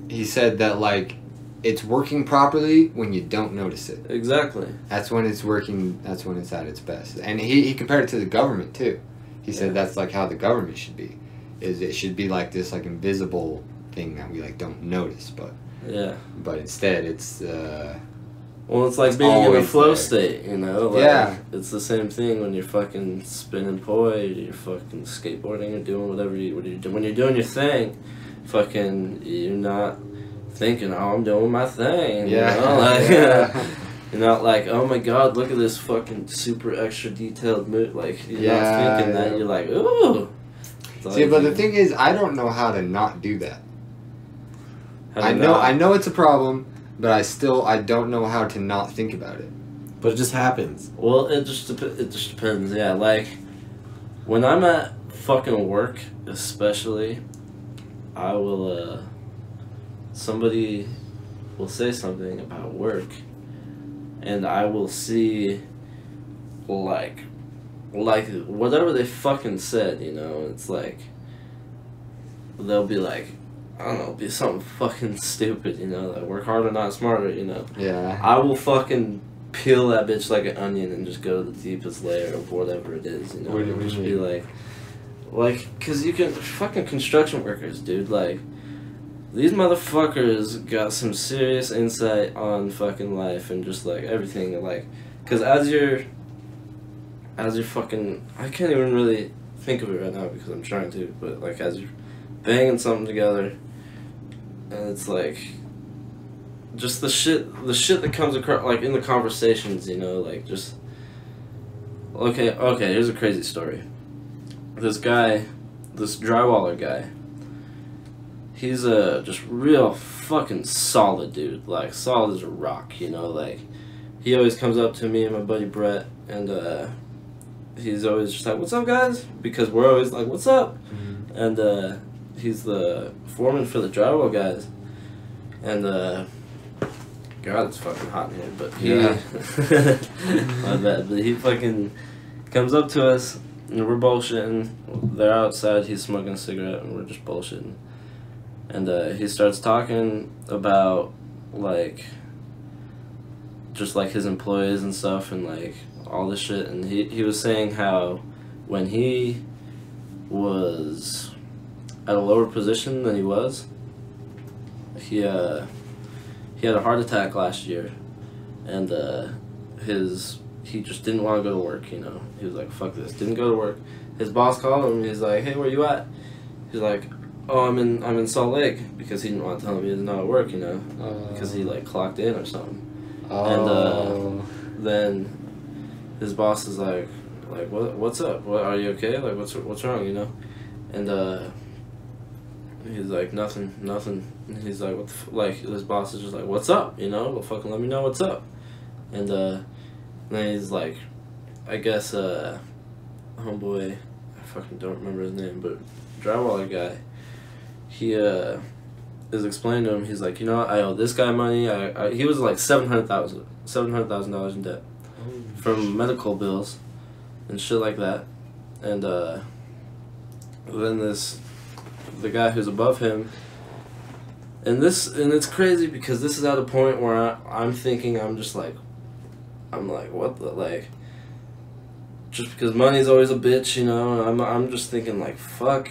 He said that like it's working properly when you don't notice it. Exactly. That's when it's working. That's when it's at its best. And he compared it to the government too. He said that's like how the government should be. It should be like this like invisible thing that we like don't notice, but instead it's well, it's like being in a flow state, you know. Like, it's the same thing when you're fucking spinning poi, you're fucking skateboarding, or doing whatever when you're doing your thing. Fucking, you're not thinking, oh, I'm doing my thing. Yeah. You know? Like, you're not like, oh my god, look at this fucking super extra detailed move. Like, you're not thinking that. You're like, ooh. See, but the thing is, I don't know how to not do that. I know it's a problem, but I don't know how to not think about it. But it just happens. Well, it just depends. Yeah, like when I'm at fucking work, especially, I will somebody will say something about work, and I will see like whatever they fucking said, you know. It's like they'll be like, I don't know, be something fucking stupid, you know, like work harder, not smarter, you know. Yeah. I will fucking peel that bitch like an onion and just go to the deepest layer of whatever it is, you know. What do you just mean? be like, cause you can fucking construction workers, dude. Like, these motherfuckers got some serious insight on fucking life and just like everything. Like, cause as you're fucking, I can't even really think of it right now because I'm trying to, but like as you're banging something together, and it's like just the shit that comes across like in the conversations, you know, like just okay, here's a crazy story. This drywaller guy, he's a just real fucking solid dude, like solid as a rock, you know. Like, he always comes up to me and my buddy Brett, and he's always just like, what's up, guys? Because we're always like, what's up? Mm-hmm. And he's the foreman for the drywall guys. And God, it's fucking hot in here, but my bad. But he fucking comes up to us, and we're bullshitting. They're outside, he's smoking a cigarette, and we're just bullshitting. And he starts talking about, like, just, like, his employees and stuff, and, like, all this shit. And he was saying how when he was at a lower position than he was, he had a heart attack last year, and he just didn't want to go to work, you know. He was like, fuck this, didn't go to work. His boss called him, he's like, hey, where you at? He's like, oh, I'm in Salt Lake, because he didn't want to tell him he was not at work, you know, because he like clocked in or something. And then his boss is like what's up? What, are you okay? Like, what's wrong, you know? And he's like, nothing. And he's like, what the like, his boss is just like, what's up, you know? Well, fucking let me know what's up. And then he's like, I guess homeboy, I fucking don't remember his name, but drywaller guy, he is explaining to him, he's like, you know what, I owe this guy money. He was like $700,000 in debt from medical bills and shit like that. And then the guy who's above him, and it's crazy because this is at a point where I'm thinking, I'm like, what the, like, just because money's always a bitch, you know, and I'm just thinking, like, fuck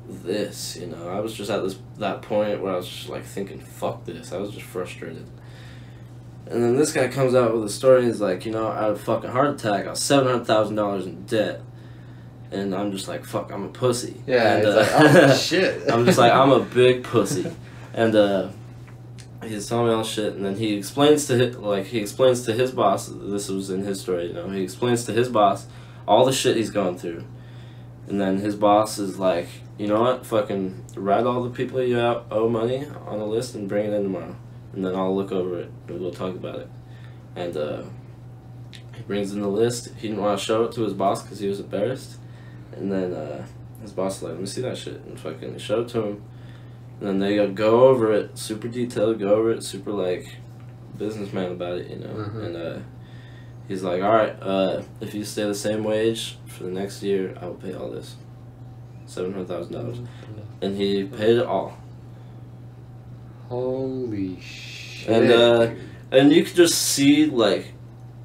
this, you know. I was just at that point where I was just, like, thinking, fuck this. I was just frustrated. And then this guy comes out with a story, and he's like, you know, I had a fucking heart attack, I was $700,000 in debt. And I'm just like, fuck, I'm a pussy. Yeah, and, like, oh, shit. I'm just like, I'm a big pussy. And, he's telling me all shit, and then he explains to his boss, this was in his story, you know, he explains to his boss all the shit he's going through. And then his boss is like, you know what, fucking write all the people you owe money on a list and bring it in tomorrow. And then I'll look over it, and we'll talk about it. And, he brings in the list. He didn't want to show it to his boss because he was embarrassed. And then, his boss was like, let me see that shit. And fucking showed it to him. And then they go over it, super detailed, go over it, super, like, businessman about it, you know. Mm-hmm. And he's like, all right, if you stay the same wage for the next year, I will pay all this. $700,000. And he paid it all. Holy shit. And you could just see, like,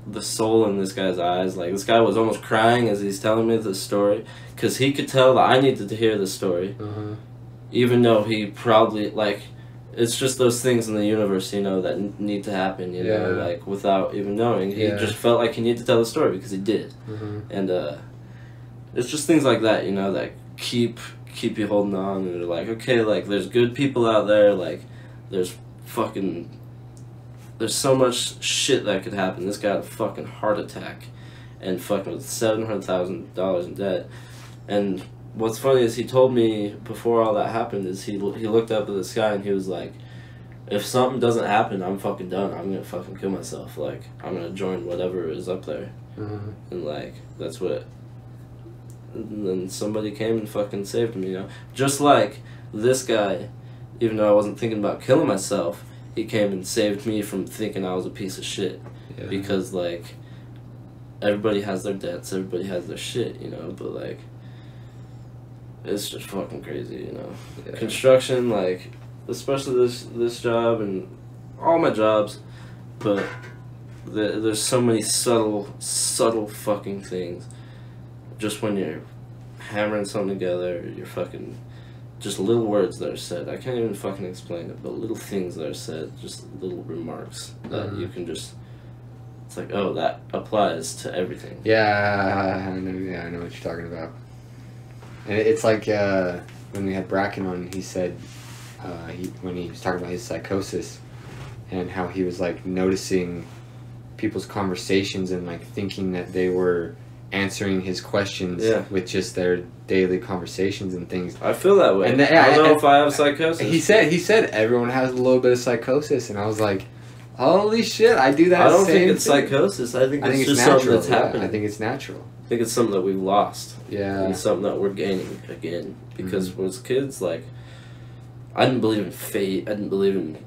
the soul in this guy's eyes. Like, this guy was almost crying as he's telling me this story. Because he could tell that I needed to hear this story. Even though he probably, like, it's just those things in the universe, you know, that need to happen, you know, like, without even knowing. He just felt like he needed to tell the story because he did. And it's just things like that, you know, that keep you holding on. And you're like, okay, like, there's good people out there, like, there's so much shit that could happen. This guy had a fucking heart attack and fucking with $700,000 in debt. And what's funny is he told me before all that happened is he looked up at the sky and he was like, if something doesn't happen, I'm fucking done. I'm gonna fucking kill myself. Like, I'm gonna join whatever is up there. And like, that's what. And then somebody came and fucking saved him, you know. Just like this guy, even though I wasn't thinking about killing myself, he came and saved me from thinking I was a piece of shit. Because like, everybody has their debts, everybody has their shit, you know. But like, it's just fucking crazy, you know. Construction, like, especially this job and all my jobs, but there's so many subtle fucking things. Just when you're hammering something together, you're fucking, just little words that are said. I can't even fucking explain it, but little things that are said, just little remarks that you can just, it's like, oh, that applies to everything. I know what you're talking about. And it's like when we had Bracken on, he said when he was talking about his psychosis and how he was like noticing people's conversations and like thinking that they were answering his questions with just their daily conversations and things. I feel that way. And I don't know if I have psychosis. He said everyone has a little bit of psychosis, and I was like, holy shit, I do that. I don't think it's psychosis. I think it's just natural. Something that's happening. I think it's natural. I think it's something that we've lost. And something that we're gaining again. Because as kids, like, I didn't believe in fate. I didn't believe in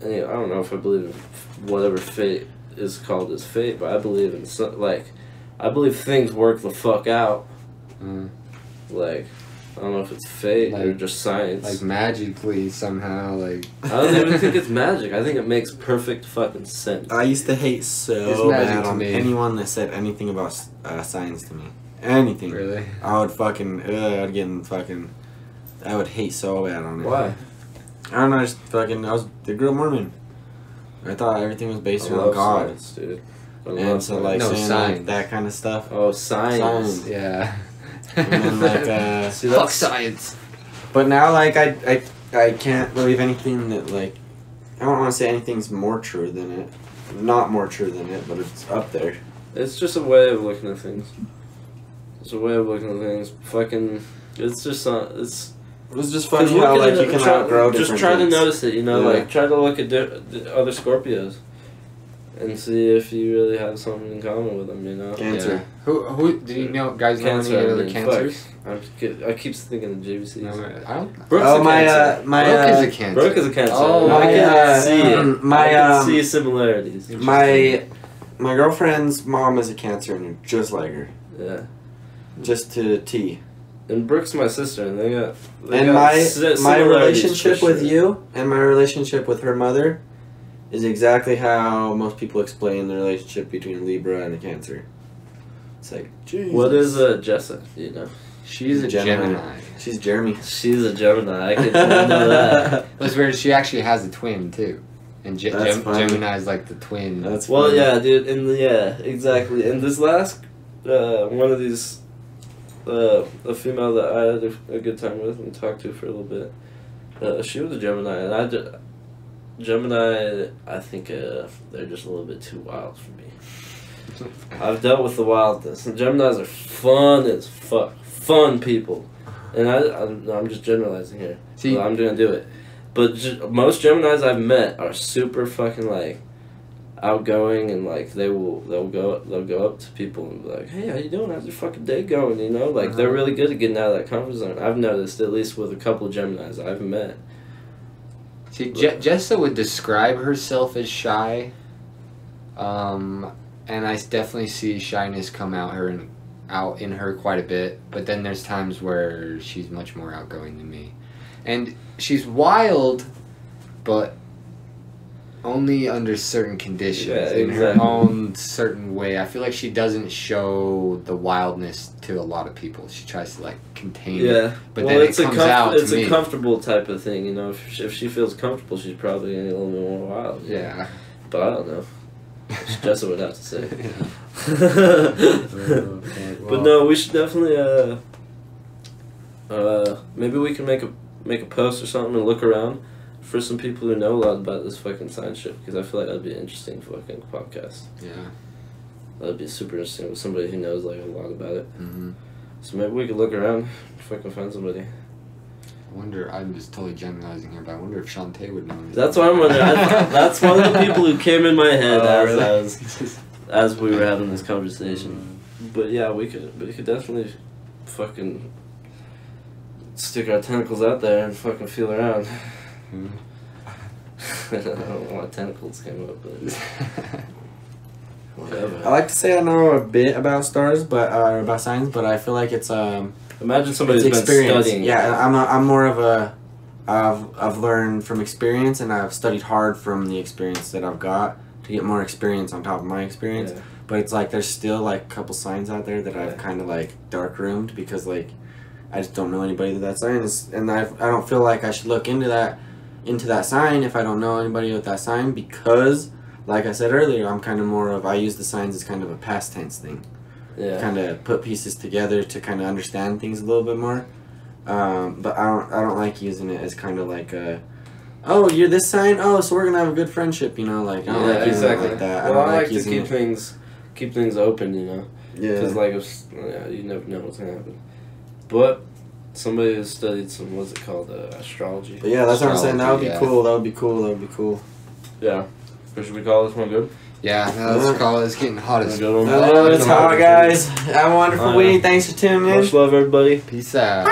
I don't know if I believe in whatever fate is called as fate, but I believe in I believe things work the fuck out. Like, I don't know if it's fate or just science. Like magically somehow, like. I don't even think it's magic. I think it makes perfect fucking sense. I used to hate so bad on anyone that said anything about science to me. Anything. Really? I would fucking, I would hate so bad on it. Why? I don't know, just fucking, I was the girl Mormon. I thought everything was based on God. Science, dude. And so, like, saying like, that kind of stuff. Oh, science. Yeah. And then, like, fuck science. But now, like, I can't believe anything that, like, I don't want to say anything's more true than it. Not more true than it, but it's up there. It's just a way of looking at things. It's a way of looking at things. Fucking, it's just, It was just funny how, like, you can outgrow different Just try things. to notice it, you know, like, try to look at other Scorpios. and see if you really have something in common with them, you know? Cancer. Yeah. Who do you know, guys know any Cancer, other cancers? I keep thinking of JVCs. No, I don't. Brooke's Oh, a my, cancer. Brooke is a cancer. Brooke is a cancer. Oh, I can see it. My, I can see similarities. My girlfriend's mom is a Cancer, and you're just like her. Yeah. Just to T. And Brooke's my sister, and they got my relationship with sure. you and my relationship with her mother is exactly how most people explain the relationship between a Libra and a Cancer. It's like, Jesus. What is Jessa? Do you know? She's a Gemini. She's Jeremy. She's a Gemini. I can know that. That's weird. She actually has a twin too, and Gemini is like the twin. That's well, funny. yeah, dude, yeah, exactly. And this last one of these, a female that I had a good time with and talked to for a little bit. She was a Gemini, and Gemini, I think they're just a little bit too wild for me. I've dealt with the wildness, and Geminis are fun as fuck, fun people, and I'm just generalizing here. See, so I'm gonna do it, but most Geminis I've met are super fucking like outgoing, and like they'll go up to people and be like, hey, how you doing? How's your fucking day going? You know, like they're really good at getting out of that comfort zone. I've noticed, at least with a couple of Geminis I've met. See, Jessa would describe herself as shy, and I definitely see shyness come out in her quite a bit. But then there's times where she's much more outgoing than me, and she's wild, but only under certain conditions, in her own certain way. I feel like she doesn't show the wildness to a lot of people. She tries to like contain it, but then it comes out to me. It's a comfortable type of thing, you know. If she feels comfortable, she's probably gonna get a little bit more wild. Yeah, but I don't know. Jessa would have to say. But no, we should definitely maybe we can make a post or something and look around for some people who know a lot about this fucking science shit, because I feel like that'd be an interesting fucking podcast. Yeah. That'd be super interesting with somebody who knows like a lot about it. Mm-hmm. So maybe we could look around and fucking find somebody. I wonder, I'm just totally generalizing here, but I wonder if Shantae would know anything. That's what I'm wondering. That's one of the people who came in my head as we were having this conversation. But yeah, we could definitely fucking stick our tentacles out there and fucking feel around. I don't know why tentacles came up, but whatever. I like to say I know a bit about stars, but about signs, but I feel like it's imagine somebody's been studying. Yeah, I'm more of a I've learned from experience, and I've studied hard from the experience that I've got to get more experience on top of my experience. Yeah. But it's like there's still like a couple signs out there that I've kind of like dark roomed, because like I just don't know anybody that sign is, and I don't feel like I should look into that sign if I don't know anybody with that sign, because like I said earlier, I'm kind of more of, I use the signs as kind of a past tense thing. Yeah. Kind of put pieces together to kind of understand things a little bit more. But I don't like using it as kind of like a, oh, you're this sign, oh, so we're gonna have a good friendship, you know, like I don't like using it like that. Well, I like to keep things open, you know. Yeah. Because like you never know what's gonna happen. But somebody has studied some, what's it called, astrology. But yeah, that's what I'm saying. That would be cool. That would be cool. That would be cool. Yeah. Or should we call this one good? Yeah, let's call it. It's getting hot as it's hot, guys. Have a wonderful week. Thanks for tuning in. Much love, everybody. Peace out.